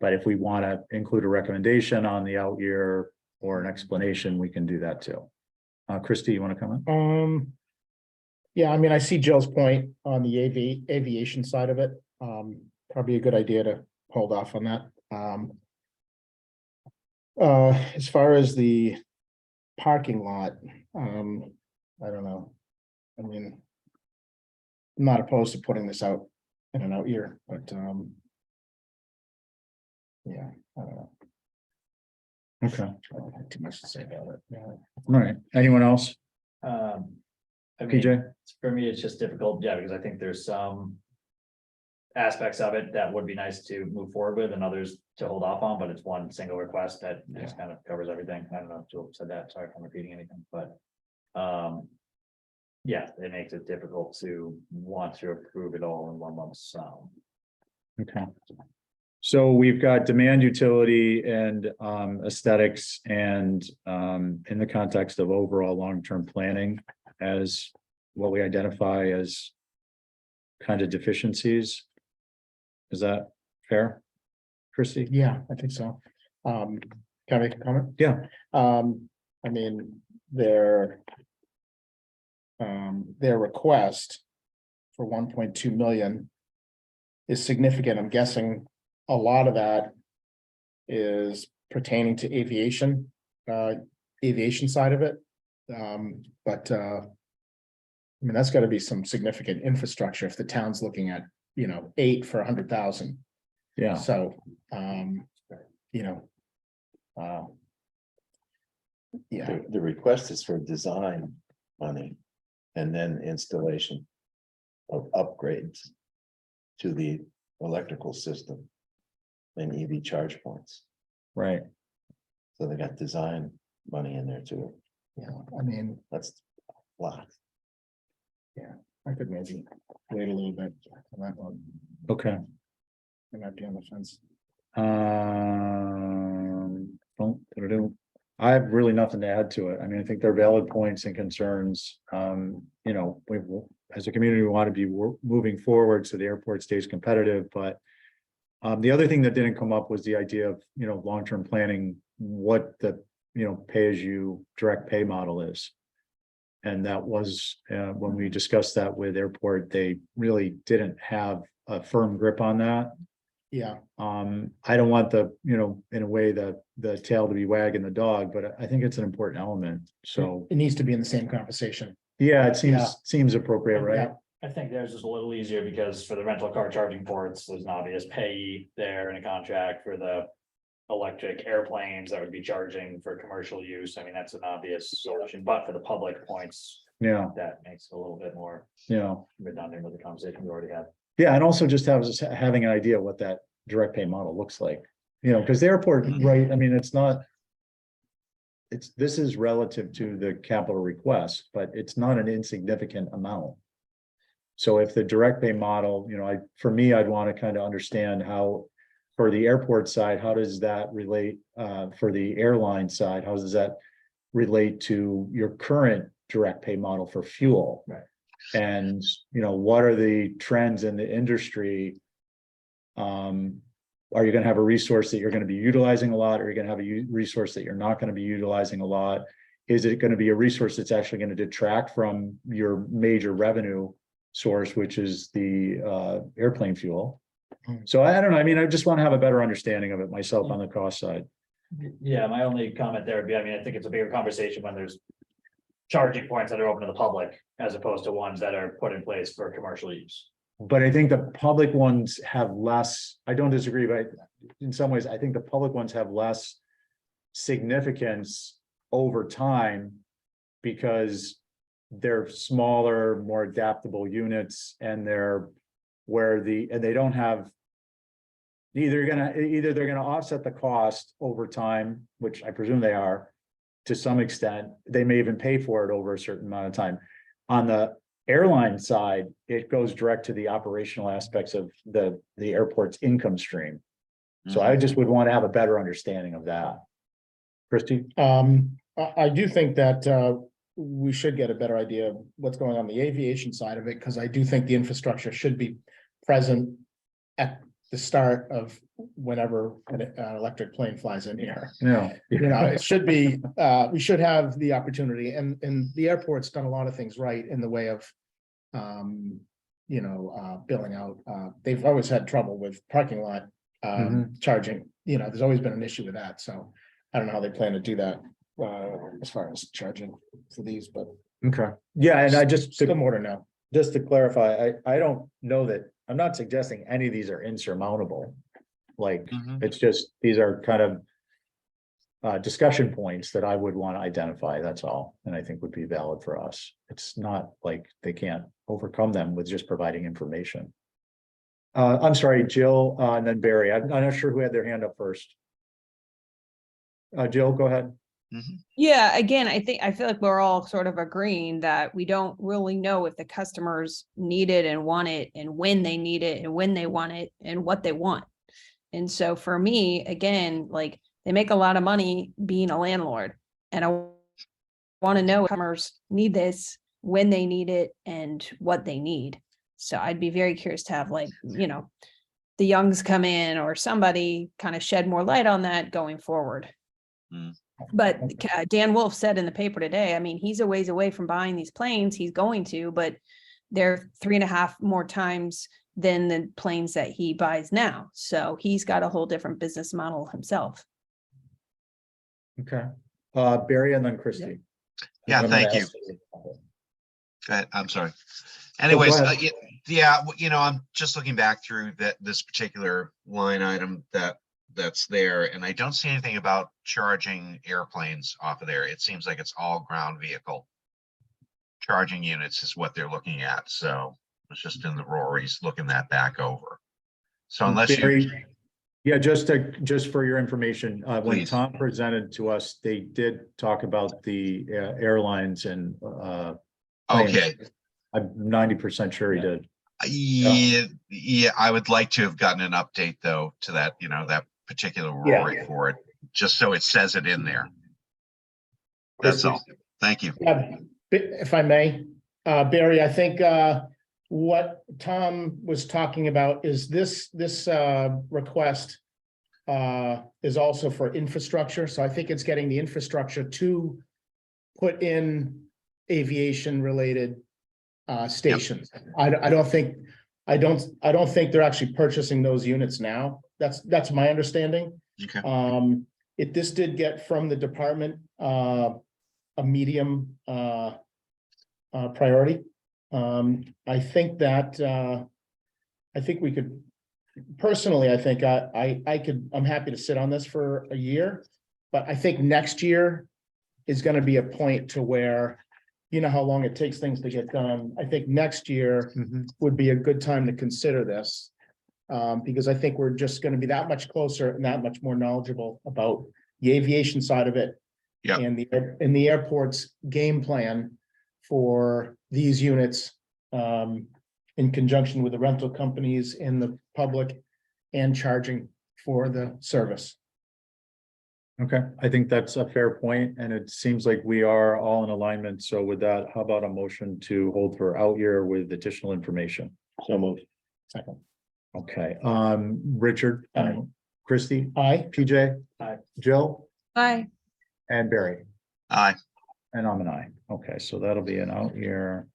But if we want to include a recommendation on the out year or an explanation, we can do that too. Christie, you want to comment? Yeah, I mean, I see Joe's point on the aviation side of it. Probably a good idea to hold off on that. As far as the parking lot, I don't know. I mean, I'm not opposed to putting this out in an out year, but yeah, I don't know. Okay, I don't have too much to say about it. Yeah. all right. Anyone else? I mean, PJ? for me, it's just difficult, yeah, because I think there's some aspects of it that would be nice to move forward with and others to hold off on, but it's one single request that just kind of covers everything. I don't know if Jill said that, sorry if I'm repeating anything, but yeah, it makes it difficult to want to approve it all in one lump sum. Okay. So we've got demand, utility, and aesthetics, and in the context of overall long-term planning as what we identify as kind of deficiencies. Is that fair, Christie? Yeah, I think so. Can I make a comment? Yeah. I mean, their request for 1.2 million is significant. I'm guessing a lot of that is pertaining to aviation side of it. But I mean, that's got to be some significant infrastructure if the town's looking at, 8 for 100,000. Yeah. So, yeah, The request is for design money and then installation of upgrades to the electrical system and EV charge points. Right. So they got design money in there too. yeah, I mean, That's a lot. I could maybe wait a little bit on that one. Okay. I might be on the fence. I have really nothing to add to it. I mean, I think they're valid points and concerns. We as a community, we want to be moving forward so the airport stays competitive, but the other thing that didn't come up was the idea of, long-term planning, what the, pay as you direct pay model is. And that was, when we discussed that with airport, they really didn't have a firm grip on that. Yeah, I don't want the, in a way, the tail to be wagging the dog, but I think it's an important element. So, it needs to be in the same conversation. yeah, it Yeah. seems appropriate, right? I think theirs is a little easier because for the rental car charging ports, there's an obvious payee there in a contract. For the electric airplanes that would be charging for commercial use, I mean, that's an obvious solution, but for the public points, Yeah, that makes it a little bit more yeah. redundant with the conversation we already had. Yeah, and also just having an idea what that direct pay model looks like, because the airport, right, I mean, this is relative to the capital request, but it's not an insignificant amount. So if the direct pay model, for me, I'd want to kind of understand how, for the airport side, how does that relate, for the airline side, how does that relate to your current direct pay model for fuel. Right. And, what are the trends in the industry? Are you gonna have a resource that you're gonna be utilizing a lot, or are you gonna have a resource that you're not gonna be utilizing a lot? Is it gonna be a resource that's actually gonna detract from your major revenue source, which is the airplane fuel? So I don't know, I mean, I just want to have a better understanding of it myself on the cost side. Yeah, my only comment there would be, I mean, I think it's a bigger conversation when there's charging points that are open to the public as opposed to ones that are put in place for commercial use. But I think the public ones have less, I don't disagree, but in some ways, I think the public ones have less significance over time because they're smaller, more adaptable units, and they don't have either they're gonna offset the cost over time, which I presume they are to some extent. They may even pay for it over a certain amount of time. On the airline side, it goes direct to the operational aspects of the airport's income stream. So I just would want to have a better understanding of that. Christie? I do think that we should get a better idea of what's going on the aviation side of it, because I do think the infrastructure should be present at the start of whenever an electric plane flies in here. No. It should be, we should have the opportunity, and the airport's done a lot of things right in the way of billing out. They've always had trouble with parking lot charging. There's always been an issue with that, so I don't know how they plan to do that as far as charging for these, but Okay, yeah, and I still more to know. just to clarify, I don't know that, I'm not suggesting any of these are insurmountable. Like, it's just, these are kind of discussion points that I would want to identify, that's all, and I think would be valid for us. It's not like they can't overcome them with just providing information. I'm sorry, Jill, and then Barry. I'm not sure who had their hand up first. Jill, go ahead. Yeah, again, I feel like we're all sort of agreeing that we don't really know if the customers need it and want it, and when they need it and when they want it and what they want. And so for me, again, like, they make a lot of money being a landlord, and I want to know if customers need this, when they need it, and what they need. So I'd be very curious to have, like, the Youngs come in or somebody kind of shed more light on that going forward. But Dan Wolf said in the paper today, I mean, he's a ways away from buying these planes. He's going to, but they're 3.5 more times than the planes that he buys now. So he's got a whole different business model himself. Okay, Barry and then Christie. Yeah, I'm gonna thank you. ask Go ahead, I'm sorry. Anyways, ahead. yeah, I'm just looking back through this particular line item that's there, and I don't see anything about charging airplanes off of there. It seems like it's all ground vehicle charging units is what they're looking at. So it's just in the Rory's looking that back over. So unless Barry, yeah, just for your information, when Please. Tom presented to us, they did talk about the airlines and okay, I'm 90% sure he did. yeah, I would like to have gotten an update though to that, that particular Rory for it, just so it says it in there. That's all. Thank you. If I may, Barry, I think what Tom was talking about is this request is also for infrastructure. So I think it's getting the infrastructure to put in aviation related stations. I don't think they're actually purchasing those units now. That's my understanding. Okay. This did get from the department a medium priority. I think we could, personally, I think I'm happy to sit on this for a year, but I think next year is going to be a point to where, how long it takes things to get done. I think next year would be a good time to consider this. Because I think we're just going to be that much closer and that much more knowledgeable about the aviation side of it. Yeah. And the airport's game plan for these units in conjunction with the rental companies and the public and charging for the service. Okay, I think that's a fair point, and it seems like we are all in alignment. So with that, how about a motion to hold for out year with additional information? So move. Second. Okay, Richard, Aye. Christie, Aye. PJ. Aye. Jill Bye. and Barry, Aye. and I'm an aye. Okay, so that'll be an out year.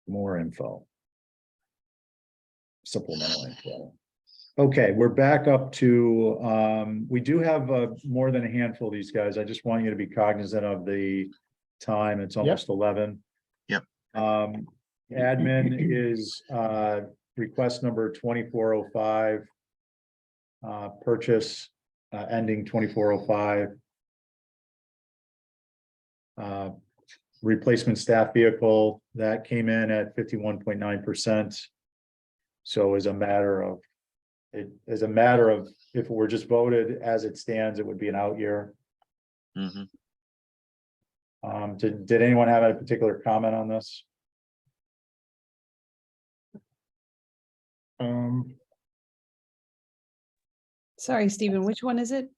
More info. Supplemental info. Okay, we're back up to, we do have more than a handful of these guys. I just want you to be cognizant of the time. It's almost 11. Yep. Admin is request number 2405. Purchase ending 2405. Replacement staff vehicle that came in at 51.9%. So as a matter of, if it were just voted as it stands, it would be an out year. Mhm. Did anyone have a particular comment on this? Sorry, Stephen, which one is it?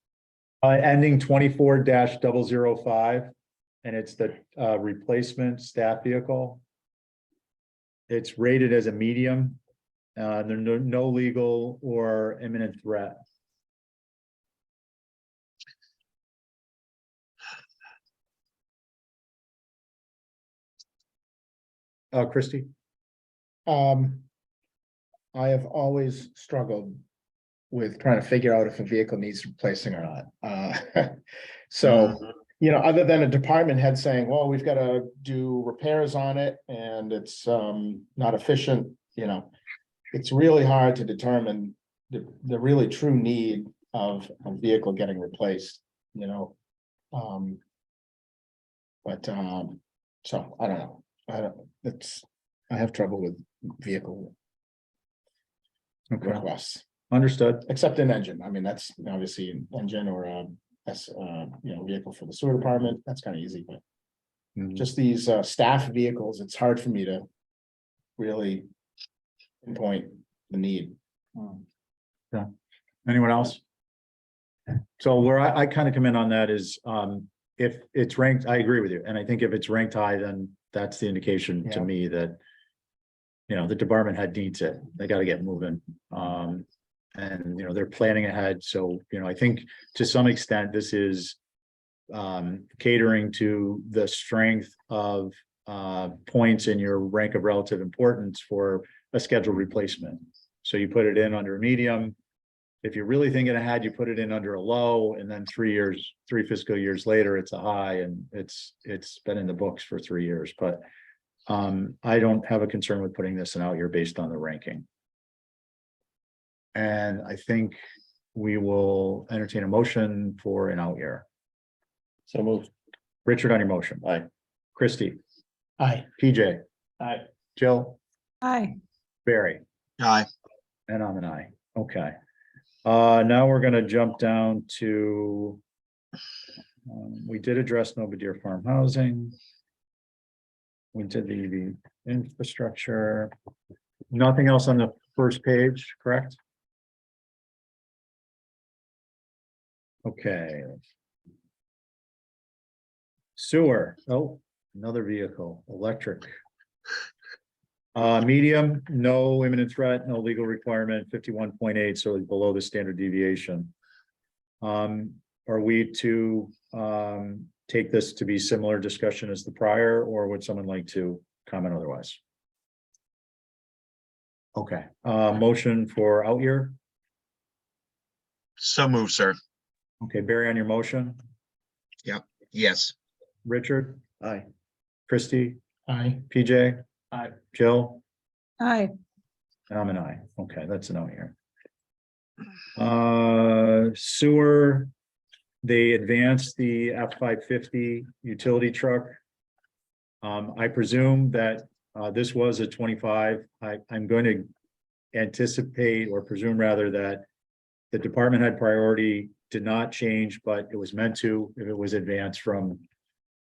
Ending 24-005, and it's the replacement staff vehicle. It's rated as a medium. There's no legal or imminent threat. Christie? I have always struggled with trying to figure out if a vehicle needs replacing or not. So, you know, other than a department head saying, well, we've got to do repairs on it and it's not efficient, you know. It's really hard to determine the really true need of a vehicle getting replaced, you know. So I don't know. I have trouble with vehicle Okay, requests, understood. except an engine. I mean, that's obviously an engine or vehicle for the sewer department. That's kind of easy, but Mhm. just these staff vehicles, it's hard for me to really pinpoint the need. Anyone else? So where I kind of come in on that is, if it's ranked, I agree with you, and I think if it's ranked high, then that's the indication to Yeah. me that. You know, the department head needs it, they gotta get moving, and, you know, they're planning ahead, so, you know, I think to some extent, this is. Catering to the strength of, points in your rank of relative importance for a scheduled replacement. So you put it in under a medium. If you're really thinking ahead, you put it in under a low, and then 3 fiscal years later, it's a high, and it's been in the books for 3 years, but. I don't have a concern with putting this in out year based on the ranking. And I think we will entertain a motion for an out year. So move. Richard, on your motion. Aye. Christie, Aye. PJ, Aye. Jill, Hi. Barry, Aye. and I'm an aye. Okay. Now we're gonna jump down to. We did address Nova Deer Farm housing. We did the infrastructure. Nothing else on the first page, correct? Okay. Sewer, oh, another vehicle, electric. Medium, no imminent threat, no legal requirement, 51.8, so it's below the standard deviation. Are we to take this to be similar discussion as the prior, or would someone like to comment otherwise? Okay, motion for out year. So move, sir. Okay, Barry, on your motion, Yes. Richard, Aye. Christie, Aye. PJ. Aye. Jill, Hi. and I'm an aye. Okay, that's an out here. Sewer. They advanced the F-550 utility truck. I presume that this was a 25. I'm going to anticipate or presume rather that the department head priority did not change, but it was meant to if it was advanced from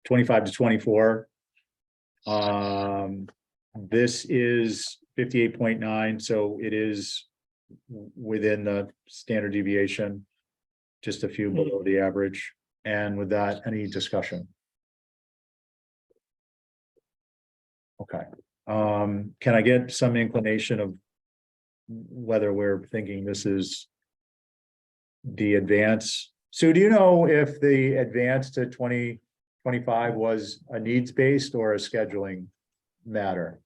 25 to 24. This is 58.9, so it is within the standard deviation. Just a few below the average. And with that, any discussion? Okay, can I get some inclination of whether we're thinking this is the advance? Sue, do you know if the advance to 2025 was a needs-based or a scheduling matter?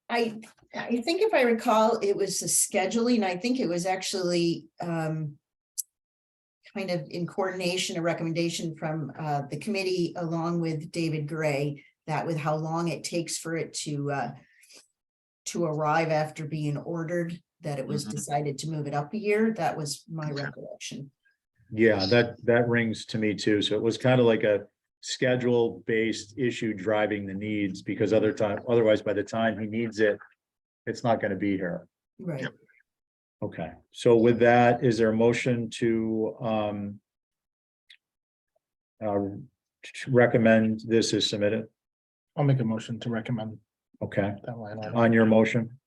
I think if I recall, it was the scheduling. I think it was actually kind of in coordination, a recommendation from the committee along with David Gray, that with how long it takes for it to arrive after being ordered, that it was Mhm. decided to move it up a year. That was my Okay. recollection. Yeah, that rings to me too. So it was kind of like a schedule-based issue driving the needs, because otherwise, by the time he needs it, it's not going to be here. Right. Yep. Okay, so with that, is there a motion to recommend this is submitted? I'll make a motion to recommend Okay, that line item. on your motion?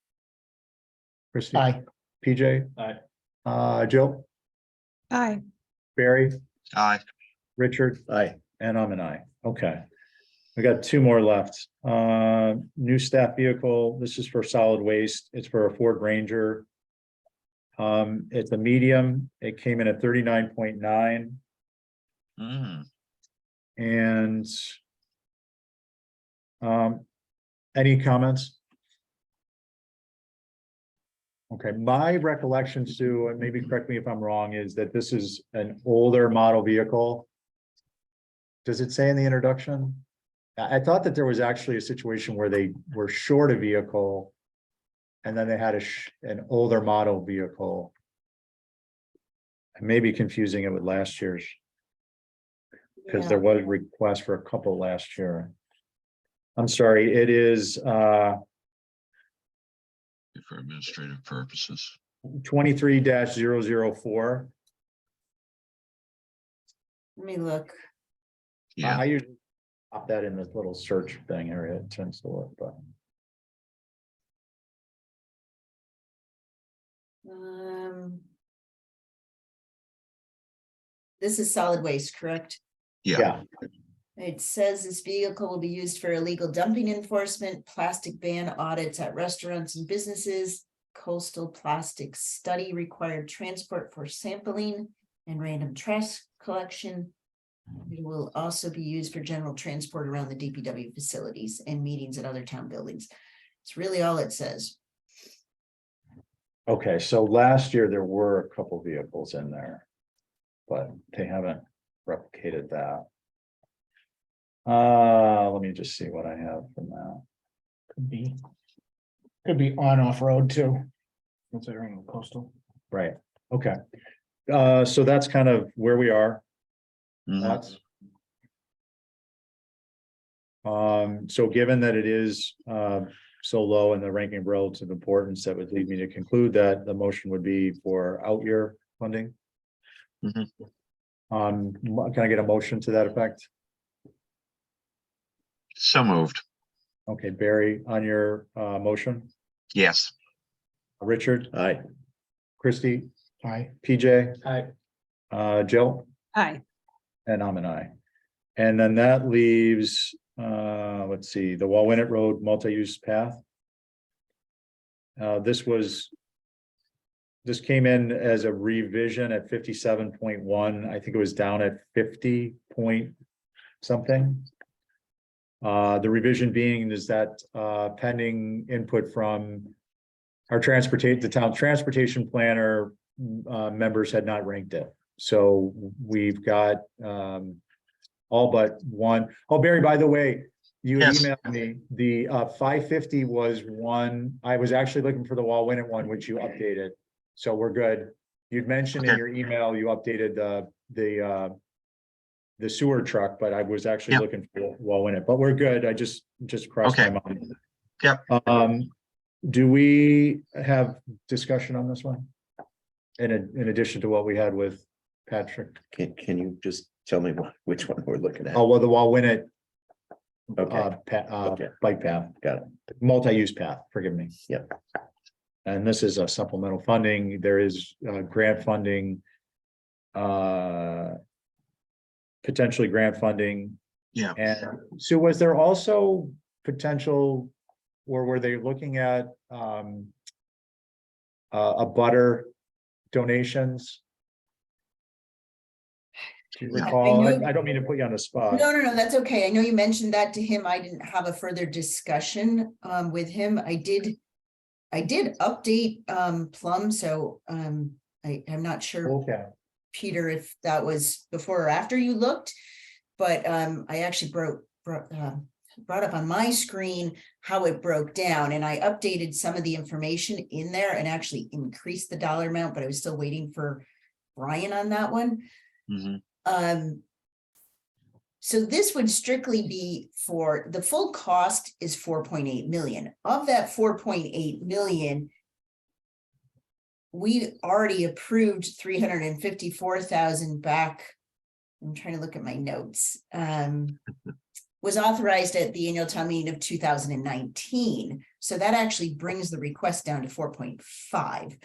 Christie? Aye. PJ? Aye. Jill? Aye. Barry? Aye. Richard? Aye. And I'm an aye. Okay. We got two more left. New staff vehicle. This is for solid waste. It's for a Ford Ranger. It's a medium. It came in at 39.9 Mm, and any comments? Okay, my recollection, Sue, and maybe correct me if I'm wrong, is that this is an older model vehicle. Does it say in the introduction? I thought that there was actually a situation where they were short a vehicle. And then they had an older model vehicle. I may be confusing it with last year's, because there was a request for a couple last year. I'm sorry, it is for administrative purposes. 23-004. Let me look. Yeah, I usually pop that in this little search thing area. It tends to work, but This is solid waste, correct? yeah, It says this vehicle will be used for illegal dumping enforcement, plastic ban audits at restaurants and businesses, coastal plastic study required transport for sampling and random trash collection. It will also be used for general transport around the DPW facilities and meetings at other town buildings. It's really all it says. okay, so last year there were a couple vehicles in there. But they haven't replicated that. Let me just see what I have from that. Could be on off road too. Considering coastal. Right, okay. So that's kind of where we are. mhm, Thoughts? So given that it is so low in the ranking of relative importance, that would lead me to conclude that the motion would be for out year funding. mhm. Can I get a motion to that effect? So moved. Okay, Barry, on your motion, Yes, Richard, Aye. Christie, Aye. PJ, Aye. Jill, Aye. and I'm an aye. And then that leaves, let's see, the Wallwinnet Road multi-use path. This came in as a revision at 57.1. I think it was down at 50 point something. The revision being is that pending input from our the town transportation planner, members had not ranked it. So we've got all but one. Oh, Barry, by the way, you had Yes. emailed me, the 550 was one. I was actually looking for the Wallwinnet one, which you updated. So we're good. You'd mentioned in Okay. your email, you updated the sewer truck, but I was actually Yep. looking for Wallwinnet, but we're good. I just crossed my Okay. mind. Yep. Do we have discussion on this one? In addition to what we had with Patrick? Can you just tell me which one we're looking at? Oh, well, the Wallwinnet Okay, Okay. bike path, got it. multi-use path, forgive me. And this is a supplemental funding. There is grant funding. Potentially grant funding. Yeah. And so was there also potential, or were they looking at a butter donations? Do you Yeah. recall? I know- I don't mean to put you on the spot. No, that's okay. I know you mentioned that to him. I didn't have a further discussion with him. I did update Plum, so I'm not sure, Okay, Peter, if that was before or after you looked. But I actually brought up on my screen how it broke down, and I updated some of the information in there and actually increased the dollar amount, but I was still waiting for Brian on that one. Mhm. So this would strictly be for, the full cost is 4.8 million. Of that 4.8 million, we already approved 354,000 back. I'm trying to look at my notes. Was authorized at the annual town meeting of 2019. So that actually brings the request down to 4.5.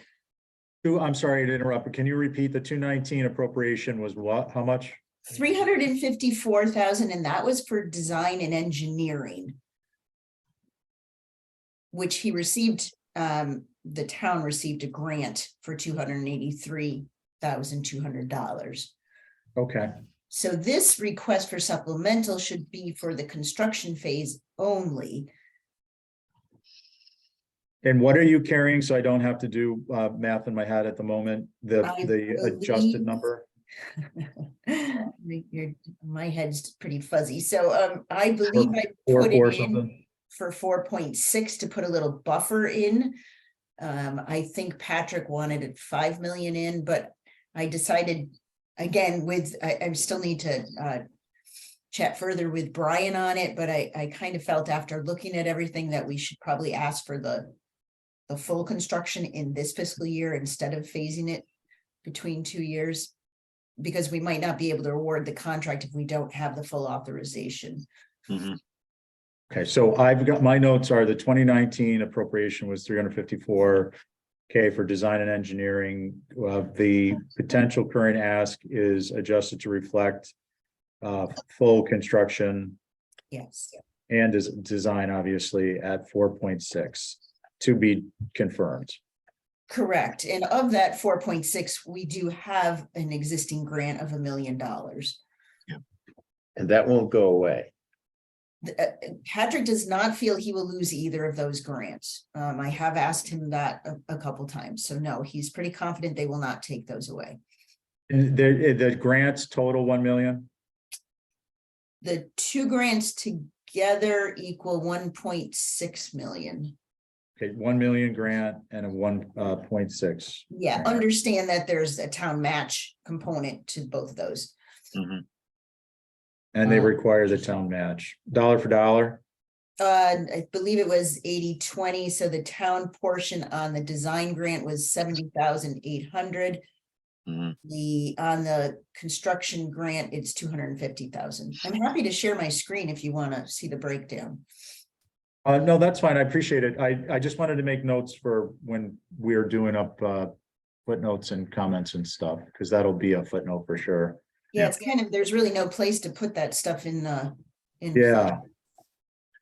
I'm sorry to interrupt, but can you repeat the 219 appropriation was what, how much? 354,000, and that was for design and engineering, which he received, the town received a grant for $283,200. Okay, So this request for supplemental should be for the construction phase only. and what are you carrying, so I don't have to do math in my head at the moment, the I adjusted believe- number? My head's pretty fuzzy, so I believe I Or put or it in something? for 4.6 to put a little buffer in. I think Patrick wanted it 5 million in, but I decided, again, I still need to chat further with Brian on it, but I kind of felt after looking at everything that we should probably ask for the full construction in this fiscal year instead of phasing it between 2 years, because we might not be able to award the contract if we don't have the full authorization. Mhm. Okay, so I've got, my notes are the 2019 appropriation was 354K for design and engineering. The potential current ask is adjusted to reflect full construction Yes. and design, obviously, at 4.6 to be confirmed. Correct. And of that 4.6, we do have an existing grant of $1 million. And that won't go away. Patrick does not feel he will lose either of those grants. I have asked him that a couple times. So no, he's pretty confident they will not take those away. And the grants total 1 million? The two grants together equal 1.6 million. Okay, 1 million grant and a 1.6. Yeah, understand that there's a town match component to both of those. Mhm. And they require the town match, dollar for dollar. I believe it was 80-20, so the town portion on the design grant was 70,800. Mhm. On the construction grant, it's 250,000. I'm happy to share my screen if you want to see the breakdown. No, that's fine. I appreciate it. I just wanted to make notes for when we're doing up footnotes and comments and stuff, because that'll be a footnote for sure. Yeah, it's kind of, there's really no place to put that stuff in. Yeah.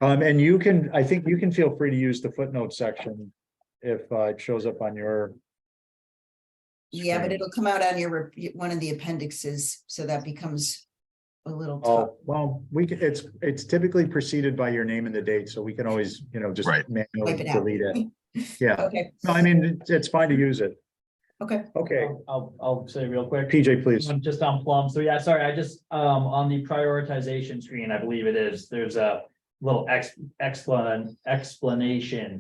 And you can, I think you can feel free to use the footnote section if it shows up on your. Yeah, but screen. it'll come out on your, one of the appendixes, so that becomes a little tough. Oh, well, it's typically preceded by your name and the date, so we can always, just Right. manually Wipe it out. delete it. Yeah, Okay, no, I mean, it's fine to use it. okay. Okay, I'll say real quick. PJ, please. Just on Plum, so yeah, sorry, I just, on the prioritization screen, I believe it is, there's a little explanation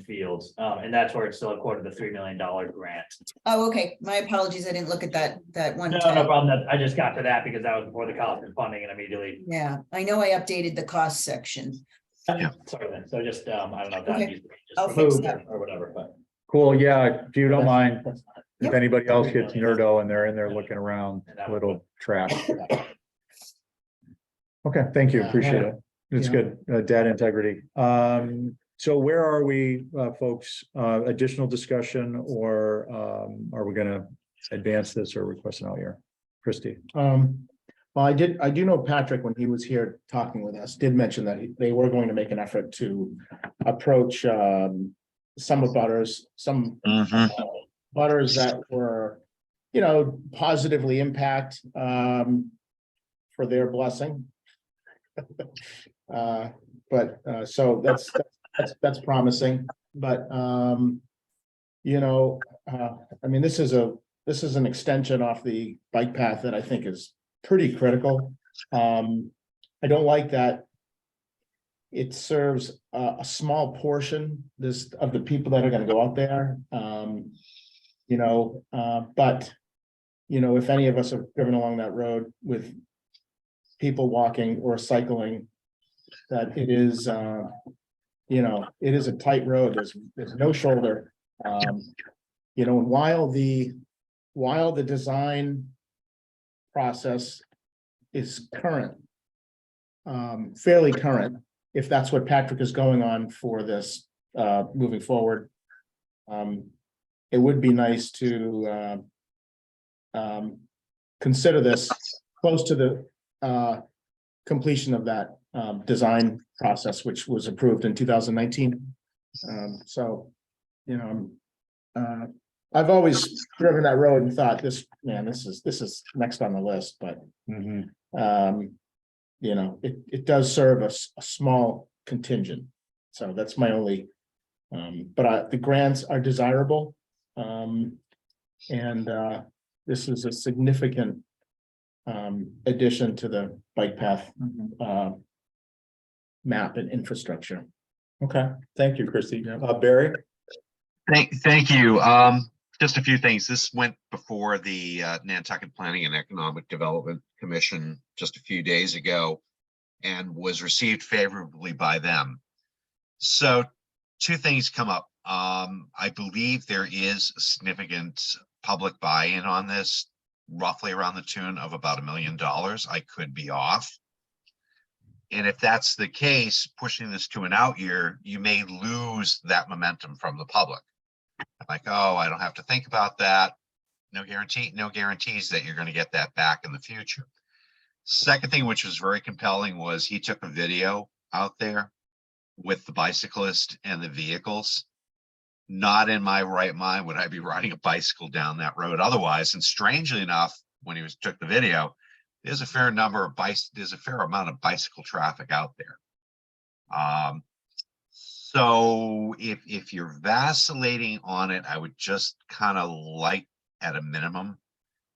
field, and that's where it's still quoted the $3 million grant. Oh, okay. My apologies. I didn't look at that one. No tab. problem, I just got to that because that was before the cost and funding and immediately, Yeah, I know I updated the cost section. sorry then, so just, I don't know if that Okay, needs to be I'll just fix removed that. or whatever, but. Cool, yeah, if you don't mind, That's fine. if Yep. anybody else gets nerdo and they're in there looking around, a little trash. Okay, thank you, appreciate it. It's Yeah. good, data integrity. So where are we, folks? Additional discussion, or are we gonna advance this or request an out year? Christie? Well, I do know Patrick, when he was here talking with us, did mention that they were going to make an effort to approach some abutters, some Mhm. butters that were, positively impact for their blessing. So that's promising, but I mean, this is an extension off the bike path that I think is pretty critical. I don't like that it serves a small portion of the people that are gonna go out there. But if any of us have driven along that road with people walking or cycling, that it is, it is a tight road. There's no shoulder. And while the design process is current, fairly current, if that's what Patrick is going on for this, moving forward, it would be nice to consider this close to the completion of that design process, which was approved in 2019. I've always driven that road and thought, this is next on the list, but it does serve a small contingent. So that's my only, but the grants are desirable. This is a significant addition to the bike path map and infrastructure. Okay, thank you, Christie. Barry? Thank you. Just a few things. This went before the Nantucket Planning and Economic Development Commission just a few days ago and was received favorably by them. So two things come up. I believe there is a significant public buy-in on this, roughly around the tune of about $1 million. I could be off. And if that's the case, pushing this to an out year, you may lose that momentum from the public. Like, oh, I don't have to think about that. No guarantees that you're going to get that back in the future. Second thing, which was very compelling, was he took a video out there with the bicyclist and the vehicles. Not in my right mind would I be riding a bicycle down that road otherwise. And strangely enough, when he took the video, there's a fair amount of bicycle traffic out there. So if you're vacillating on it, I would just kind of like, at a minimum,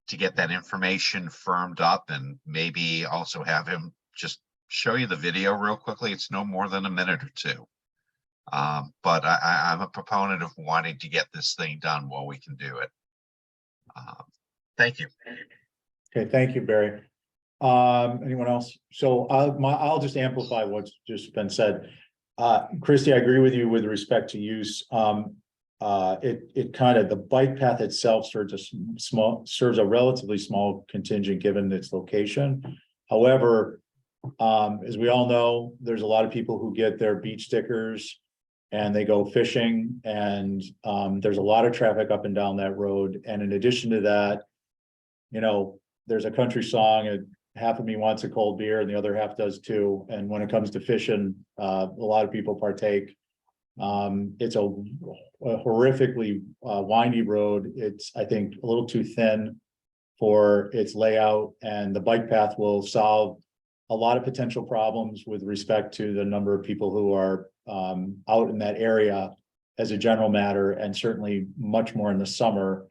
to get that information firmed up and maybe also have him just show you the video real quickly. It's no more than a minute or two. But I'm a proponent of wanting to get this thing done while we can do it. Thank you. Okay, thank you, Barry. Anyone else? So I'll just amplify what's just been said. Christie, I agree with you with respect to use. It kind of, the bike path itself serves a relatively small contingent given its location. However, as we all know, there's a lot of people who get their beach stickers and they go fishing, and there's a lot of traffic up and down that road. And in addition to that, there's a country song, and half of me wants a cold beer and the other half does too. And when it comes to fishing, a lot of people partake. It's a horrifically windy road. It's, I think, a little too thin for its layout, and the bike path will solve a lot of potential problems with respect to the number of people who are out in that area as a general matter, and certainly much more in the summer,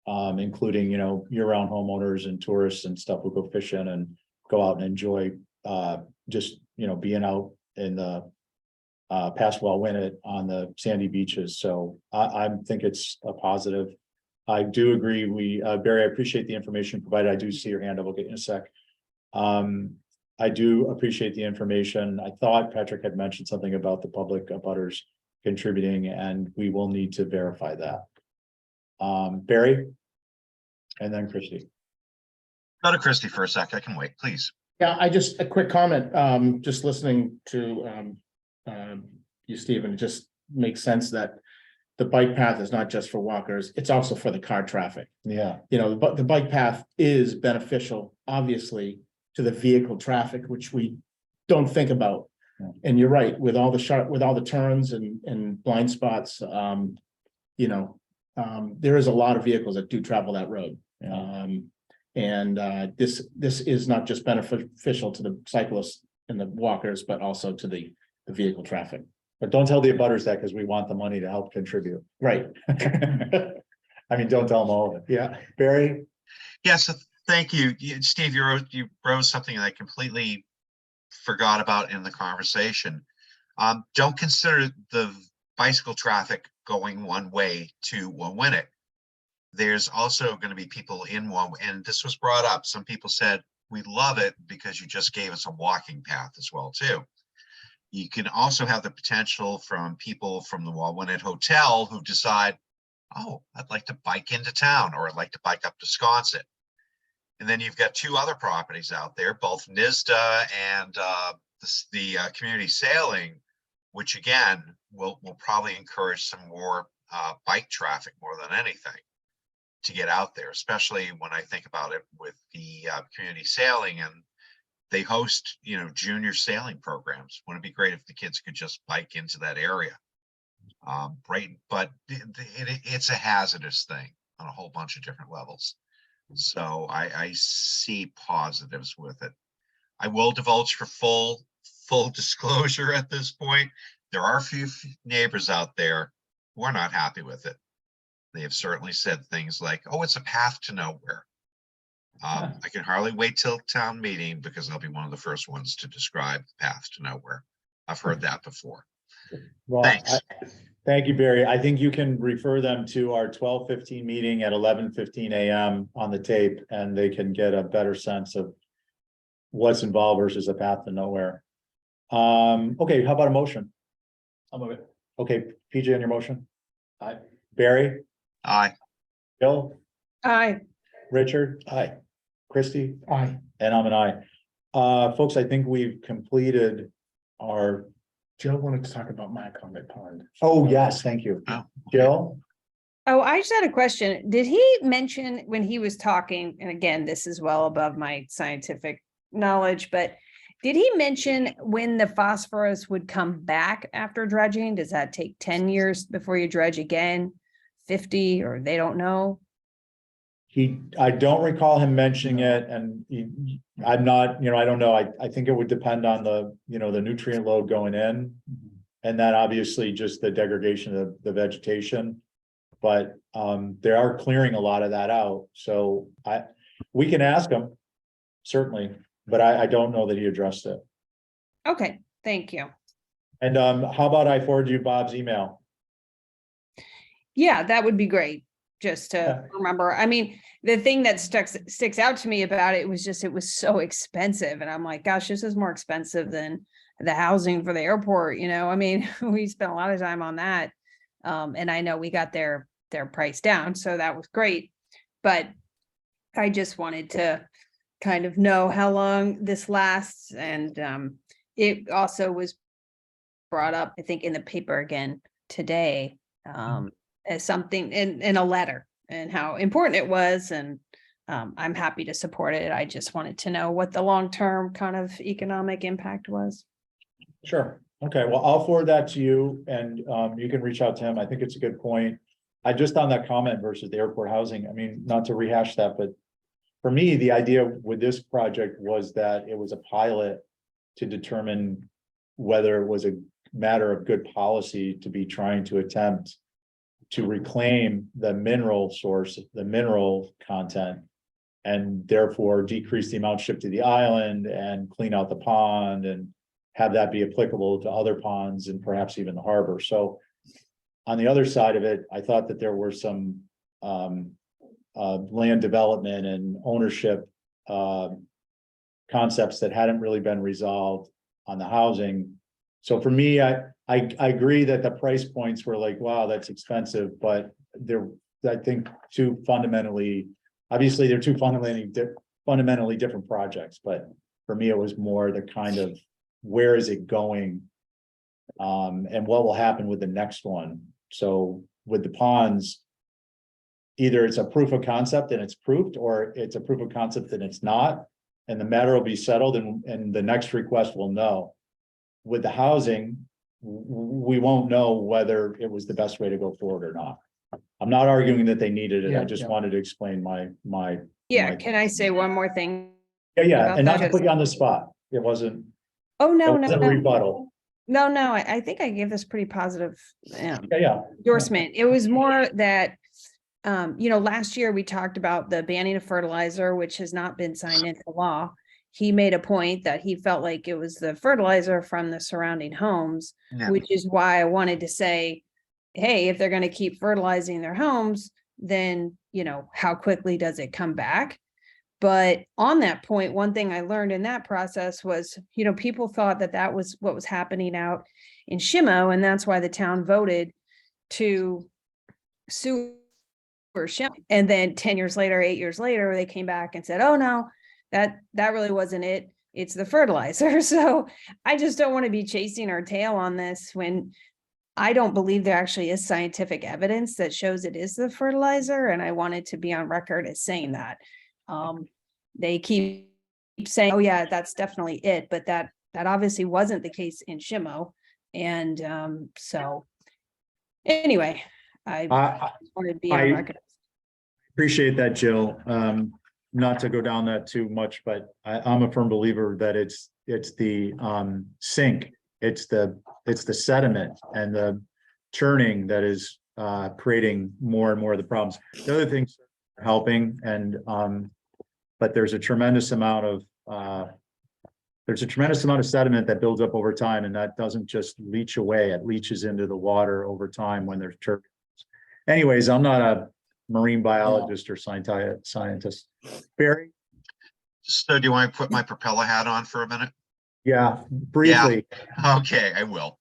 including, year-round homeowners and tourists and stuff who go fishing and go out and enjoy just, being out in the past Wellwinnet on the sandy beaches. So I think it's a positive. I do agree. Barry, I appreciate the information provided. I do see your hand up. I'll get you in a sec. I do appreciate the information. I thought Patrick had mentioned something about the public abutters contributing, and we will need to verify that. Barry? And then Christie. Go to Christie for a sec. I can wait, please. Yeah, a quick comment, just listening to, you, Stephen, it just makes sense that the bike path is not just for walkers, it's also for the car traffic. Yeah, You know, but the bike path is beneficial, obviously, to the vehicle traffic, which we don't think about. Yeah. And you're right, with all the turns and blind spots, you know, there is a lot of vehicles that do travel that road. yeah. This is not just beneficial to the cyclists and the walkers, but also to the vehicle traffic. But don't tell the abutters that because we want the money to help contribute. Right, I mean, don't tell them all of it. yeah. Barry? Yes, thank you. Steve, you wrote something that I completely forgot about in the conversation. Don't consider the bicycle traffic going one way to Wawinick. There's also going to be people in one, and this was brought up. Some people said, we love it because you just gave us a walking path as well, too. You can also have the potential from people from the Wawinick Hotel who decide, oh, I'd like to bike into town, or I'd like to bike up to Sconset. And then you've got two other properties out there, both NISDA and the community sailing, which again, will probably encourage some more bike traffic more than anything to get out there, especially when I think about it with the community sailing, and they host, you know, junior sailing programs. Wouldn't it be great if the kids could just bike into that area? Right, but it's a hazardous thing on a whole bunch of different levels. So I see positives with it. I will divulge for full disclosure at this point. There are a few neighbors out there who are not happy with it. They have certainly said things like, oh, it's a path to nowhere. I can hardly wait till town meeting because I'll be one of the first ones to describe the path to nowhere. I've heard that before. Well, Thanks. thank you, Barry. I think you can refer them to our 12:15 meeting at 11:15 a.m. on the tape, and they can get a better sense of what's involved versus a path to nowhere. Okay, how about a motion? I'll move it. Okay, PJ, on your motion? Aye. Barry, Aye. Bill, Aye. Richard? Aye. Christie? Aye. And I'm an aye. Folks, I think we've completed our, Jill wanted to talk about Mycomb Pond. oh, yes, thank you. Oh, Jill? Oh, I just had a question. Did he mention when he was talking, and again, this is well above my scientific knowledge, but did he mention when the phosphorus would come back after dredging? Does that take 10 years before you dredge again? 50, or they don't know? I don't recall him mentioning it, and I'm not, I don't know. I think it would depend on the, the nutrient load going in. And then obviously just the degradation of the vegetation. But they are clearing a lot of that out. So we can ask him, certainly, but I don't know that he addressed it. Okay, thank you. And how about I forward you Bob's email? Yeah, that would be great, just to Yeah. remember. I mean, the thing that sticks out to me about it was just, it was so expensive. And I'm like, gosh, this is more expensive than the housing for the airport, I mean, we spent a lot of time on that. And I know we got their price down, so that was great. But I just wanted to kind of know how long this lasts. And it also was brought up, I think, in the paper again today, as something in a letter, and how important it was. And I'm happy to support it. I just wanted to know what the long-term kind of economic impact was. Sure. Okay, well, I'll forward that to you, and you can reach out to him. I think it's a good point. I just on that comment versus the airport housing, I mean, not to rehash that, but for me, the idea with this project was that it was a pilot to determine whether it was a matter of good policy to be trying to attempt to reclaim the mineral source, the mineral content, and therefore decrease the amount shipped to the island and clean out the pond and have that be applicable to other ponds and perhaps even the harbor. So on the other side of it, I thought that there were some land development and ownership concepts that hadn't really been resolved on the housing. So for me, I agree that the price points were like, wow, that's expensive, but I think obviously they're two fundamentally different projects, but for me, it was more the kind of, where is it going? And what will happen with the next one. So with the ponds. Either it's a proof of concept and it's proved, or it's a proof of concept and it's not. And the matter will be settled and the next request will know. With the housing, we won't know whether it was the best way to go forward or not. I'm not arguing that they needed it. I Yeah, just yeah. wanted to explain my. Yeah, can I say one more thing? Yeah, about and not to that? put you on the spot. It wasn't, Oh, it no, no, wasn't a no, rebuttal. no, no, I think I gave this pretty positive, Yeah. endorsement. It was more that, last year we talked about the banning of fertilizer, which has not been signed into law. He made a point that he felt like it was the fertilizer from the surrounding homes, Yeah. which is why I wanted to say, hey, if they're going to keep fertilizing their homes, then, how quickly does it come back? But on that point, one thing I learned in that process was, people thought that that was what was happening out in Shimo, and that's why the town voted to sue or Shimo. And then 10 years later, 8 years later, they came back and said, oh, no, that really wasn't it. It's the fertilizer. So I just don't want to be chasing our tail on this when I don't believe there actually is scientific evidence that shows it is the fertilizer. And I wanted to be on record as saying that. They keep saying, oh yeah, that's definitely it, but that obviously wasn't the case in Shimo. And so anyway, I I wanted to be on I- record. appreciate that, Jill. Not to go down that too much, but I'm a firm believer that it's the sink. It's the sediment and the churning that is creating more and more of the problems. The other things are helping but there's a tremendous amount of sediment that builds up over time, and that doesn't just leach away. It leaches into the water over time when there's turbulence. Anyways, I'm not a marine biologist or scientist. Barry? So do you want to put my propeller hat on for a minute? Yeah, briefly. Okay, I will.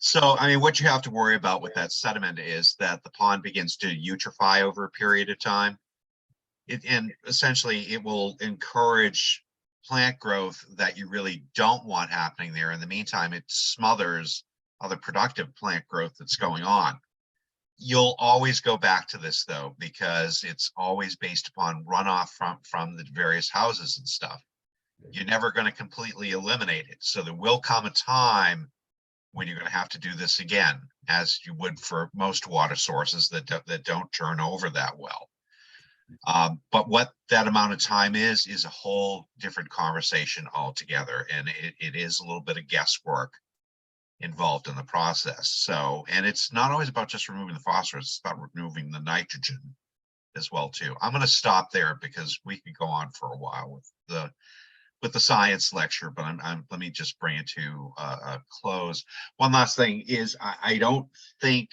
So, I mean, what you have to worry about with that sediment is that the pond begins to eutrophy over a period of time. And essentially it will encourage plant growth that you really don't want happening there. In the meantime, it smothers other productive plant growth that's going on. You'll always go back to this though, because it's always based upon runoff from the various houses and stuff. You're never going to completely eliminate it. So there will come a time when you're going to have to do this again, as you would for most water sources that don't turn over that well. But what that amount of time is a whole different conversation altogether. And it is a little bit of guesswork involved in the process. So, and it's not always about just removing the phosphorus, it's about removing the nitrogen as well too. I'm going to stop there because we could go on for a while with the science lecture, but let me just bring it to a close. One last thing is I don't think,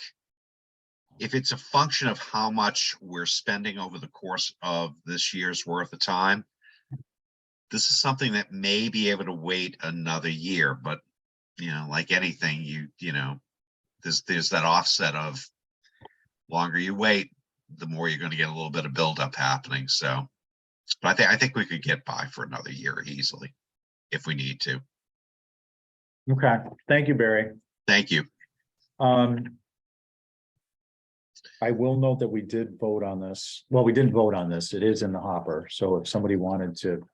if it's a function of how much we're spending over the course of this year's worth of time, this is something that may be able to wait another year. But like anything, there's that offset of longer you wait, the more you're going to get a little bit of buildup happening. So, but I think we could get by for another year easily if we need to. Okay, thank you, Barry. Thank you. I will note that we did vote on this. Well, we didn't vote on this. It is in the hopper. So if somebody wanted to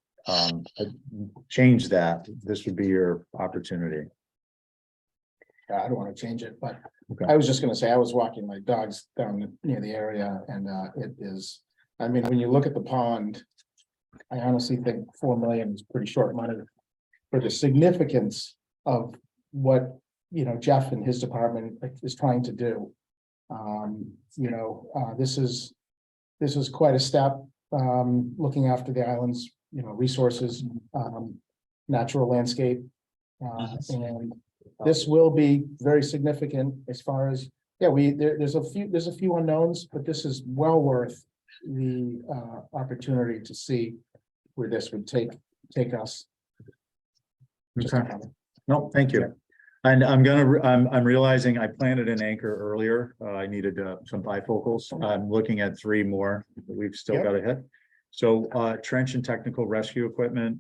change that, this would be your opportunity. I don't want to change it, but Okay. I was just gonna say, I was walking my dogs down near the area and it is, I mean, when you look at the pond, I honestly think 4 million is pretty short money for the significance of what, Jeff and his department is trying to do. This is quite a step, looking after the island's, resources, natural landscape. And this will be very significant as far as, there's a few unknowns, but this is well worth the opportunity to see where this would take us. Just a Okay. comment. No, thank you. And I'm realizing I planted an anchor earlier. I needed some bifocals. I'm looking at 3 more that we've still Yep. got to hit. So trench and technical rescue equipment,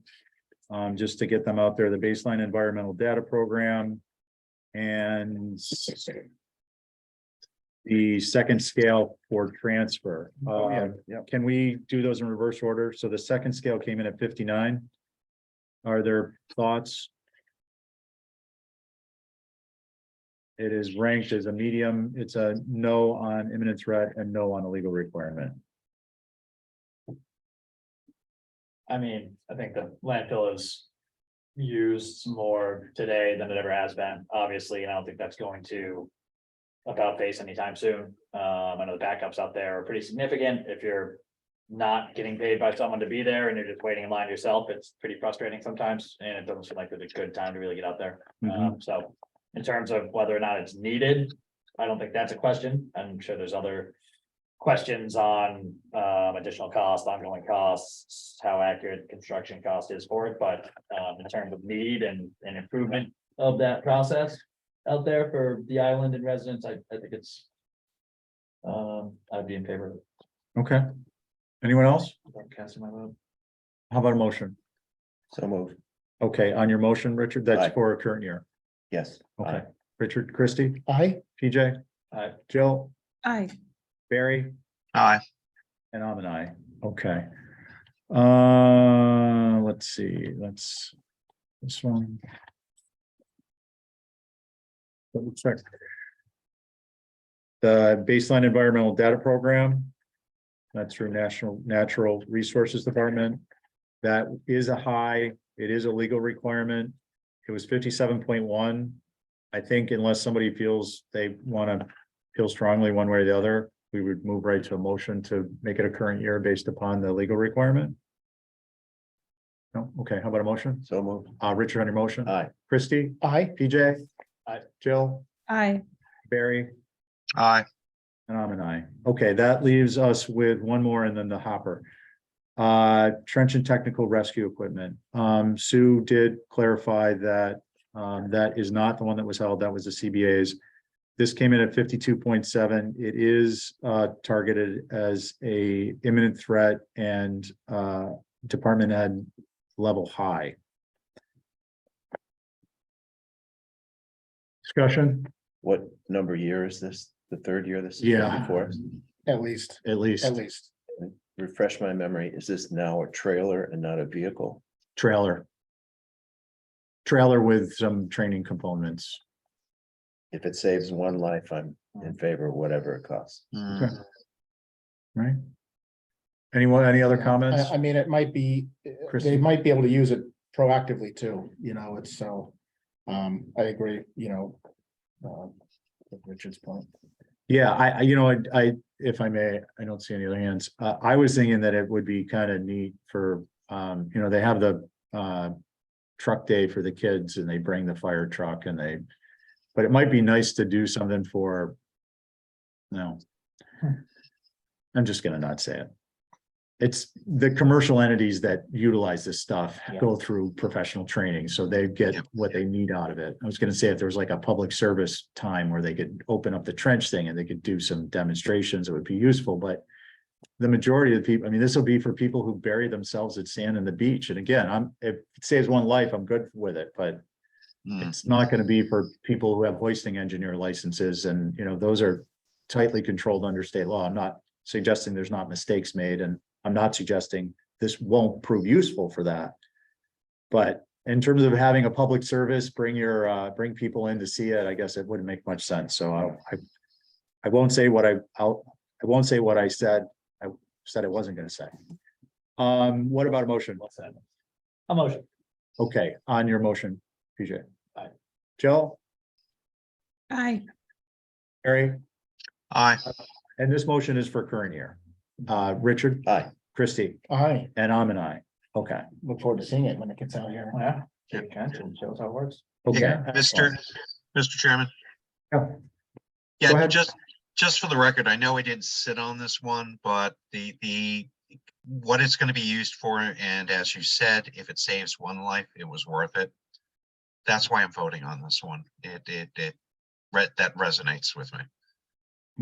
just to get them out there, the baseline environmental data program, And the second scale for transfer. Yeah. Can we do those in reverse order? So the second scale came in at 59. Are there thoughts? It is ranked as a medium. It's a no on imminent threat and no on a legal requirement. I mean, I think the landfill is used more today than it ever has been, obviously, and I don't think that's going to about face anytime soon. I know the backups out there are pretty significant. If you're not getting paid by someone to be there and you're just waiting in line yourself, it's pretty frustrating sometimes, and it doesn't seem like it's a good time to really get out there. So in terms of whether or not it's needed, I don't think that's a question. I'm sure there's other questions on additional cost, ongoing costs, how accurate construction cost is for it, but in terms of need and improvement of that process out there for the island and residents, I think it's I'd be in favor of it. Okay. Anyone else? I'm casting my vote. How about a motion? So move. Okay, on your motion, Richard, that's Aye. for a current year. Yes. Okay, Aye. Richard, Christie, Aye. PJ, Aye. Jill, Aye. Barry, Aye. and I'm an aye. Okay. Let's see, that's this one. Double check. The baseline environmental data program. That's through National Natural Resources Department. That is a high, it is a legal requirement. It was 57.1. I think unless somebody feels they want to feel strongly one way or the other, we would move right to a motion to make it a current year based upon the legal requirement. No, okay, how about a motion? So move. Richard on your motion, Aye. Christie, Aye. PJ. Aye. Jill, Aye. Barry, Aye. and I'm an aye. Okay, that leaves us with one more and then the hopper. Trench and technical rescue equipment. Sue did clarify that that is not the one that was held, that was the CBA's. This came in at 52.7. It is targeted as a imminent threat and department head level high. Discussion, What number year is this? The third year this is Yeah. coming for us? At least, at least at least. Refresh my memory. Is this now a trailer and not a vehicle? trailer. Trailer with some training components. If it saves one life, I'm in favor of whatever it costs. Okay. Right? Anyone, any other comments? I mean, it might be, they Christie? might be able to use it proactively too, you know, it's so. I agree, you know. With Richard's point. Yeah, I, if I may, I don't see any other hands. I was thinking that it would be kind of neat for, they have the truck day for the kids and they bring the fire truck and they, but it might be nice to do something for, no. I'm just gonna not say it. It's the commercial entities that utilize this stuff go through professional training, so they get Yep. what they need out of it. I was gonna say if there was like a public service time where they could open up the trench thing and they could do some demonstrations, it would be useful, but the majority of the people, I mean, this will be for people who bury themselves at sand and the beach. And again, if it saves one life, I'm good with it, but it's not gonna be for people who have hoisting engineer licenses and, those are tightly controlled under state law. I'm not suggesting there's not mistakes made, and I'm not suggesting this won't prove useful for that. But in terms of having a public service, bring people in to see it, I guess it wouldn't make much sense. So I won't say what I won't say what I said. I said I wasn't gonna say. What about a motion? A motion. Okay, on your motion, PJ. Aye. Jill, Aye. Harry, Aye. and this motion is for current year. Richard, Aye. Christie, Aye, and I'm an aye. Okay, look forward to seeing it when it gets out here. Yeah. Take attention, shows how it works. okay. Mr. Chairman. Yeah. Go Yeah, ahead. just for the record, I know I didn't sit on this one, but the what it's gonna be used for, and as you said, if it saves one life, it was worth it. That's why I'm voting on this one. That resonates with me.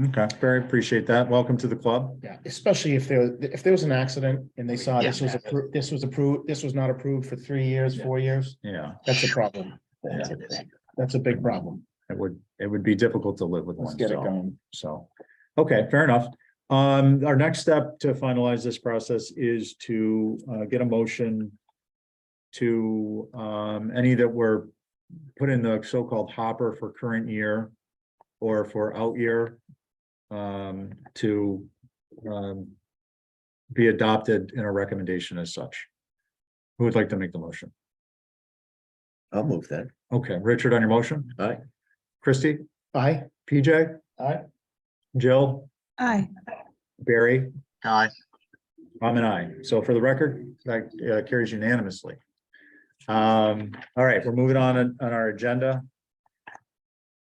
Okay, very appreciate that. Welcome to the club. Yeah, especially if there was an accident and they saw this Yeah. was approved, this was not approved for 3 years, 4 years, Yeah, that's a problem. That's Yeah. it. That's a big problem. it would be difficult to live with Let's one. get it so- going. So, okay, fair enough. Our next step to finalize this process is to get a motion to any that were put in the so-called hopper for current year or for out year to be adopted in a recommendation as such. Who would like to make the motion? I'll move that. Okay, Richard on your motion? Aye. Christie, Aye. PJ, Aye. Jill, Aye. Barry? Aye. I'm an aye. So for the record, that carries unanimously. All right, we're moving on our agenda.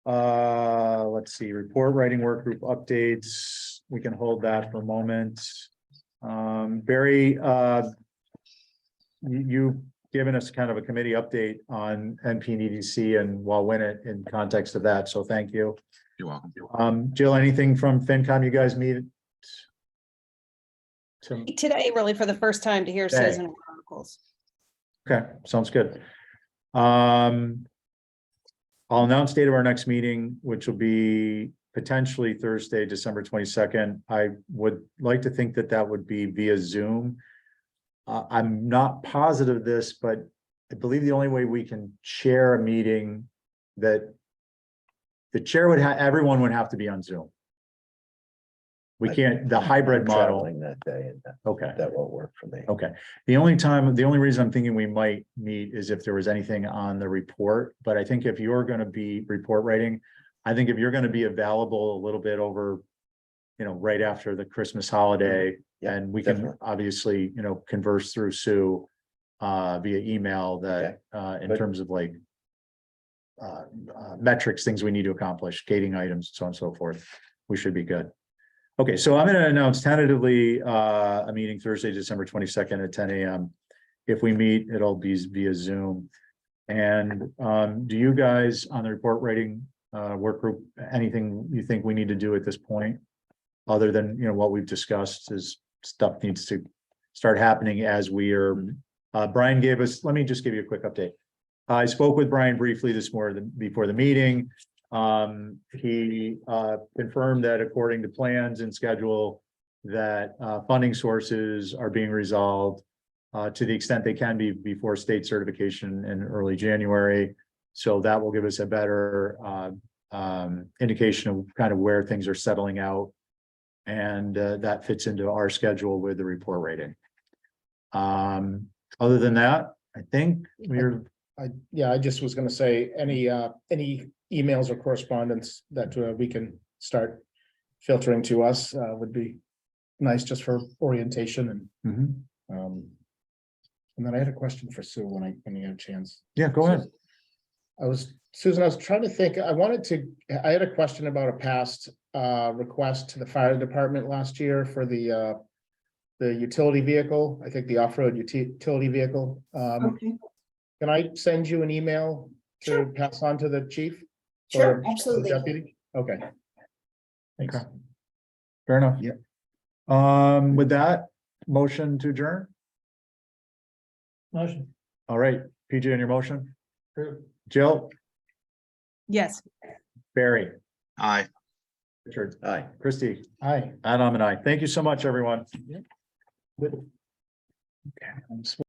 Let's see, report writing work group updates. We can hold that for a moment. Barry, you've given us kind of a committee update on NP and EDC and Wawinit in context of that, so thank you. You're welcome. Jill, anything from FinCom you guys meet? Today, really for the first time to hear Today. citizen articles. Okay, sounds good. I'll announce date of our next meeting, which will be potentially Thursday, December 22nd. I would like to think that that would be via Zoom. I'm not positive of this, but I believe the only way we can chair a meeting that the chair would have, everyone would have to be on Zoom. We can't, the hybrid I'm model. traveling that day and Okay. that won't work for me. Okay, the only reason I'm thinking we might meet is if there was anything on the report, but I think if you're gonna be report writing, I think if you're gonna be available a little bit over, right after the Christmas holiday, Yeah, and we can definitely. obviously, converse through Sue via email that, in But- terms of like metrics, things we need to accomplish, gating items, so on and so forth, we should be good. Okay, so I'm gonna announce tentatively a meeting Thursday, December 22nd at 10 a.m. If we meet, it'll be via Zoom. And do you guys on the report writing work group, anything you think we need to do at this point? Other than, what we've discussed is stuff needs to start happening as we are. Brian gave us, let me just give you a quick update. I spoke with Brian briefly this morning before the meeting. He confirmed that according to plans and schedule, that funding sources are being resolved to the extent they can be before state certification in early January. So that will give us a better indication of kind of where things are settling out. And that fits into our schedule with the report rating. Other than that, I think we're, I just was gonna say, any emails or correspondence that we can start filtering to us would be nice just for orientation Mhm. and then I had a question for Sue when you had a chance. Yeah, go ahead. Susan, I was trying to think, I had a question about a past request to the fire department last year for the utility vehicle, I think the off-road utility vehicle. Okay, Can I send you an email to Sure. pass on to the chief? sure, or absolutely. Deputy? Okay. Thanks. Okay. Fair enough. Yep. With that, motion to adjourn? Motion. All right, PJ on your motion? Jill, Yes. Barry, Aye. Richard, Aye. Christie, Hi. and I'm an aye. Thank you so much, everyone. Yep. Okay.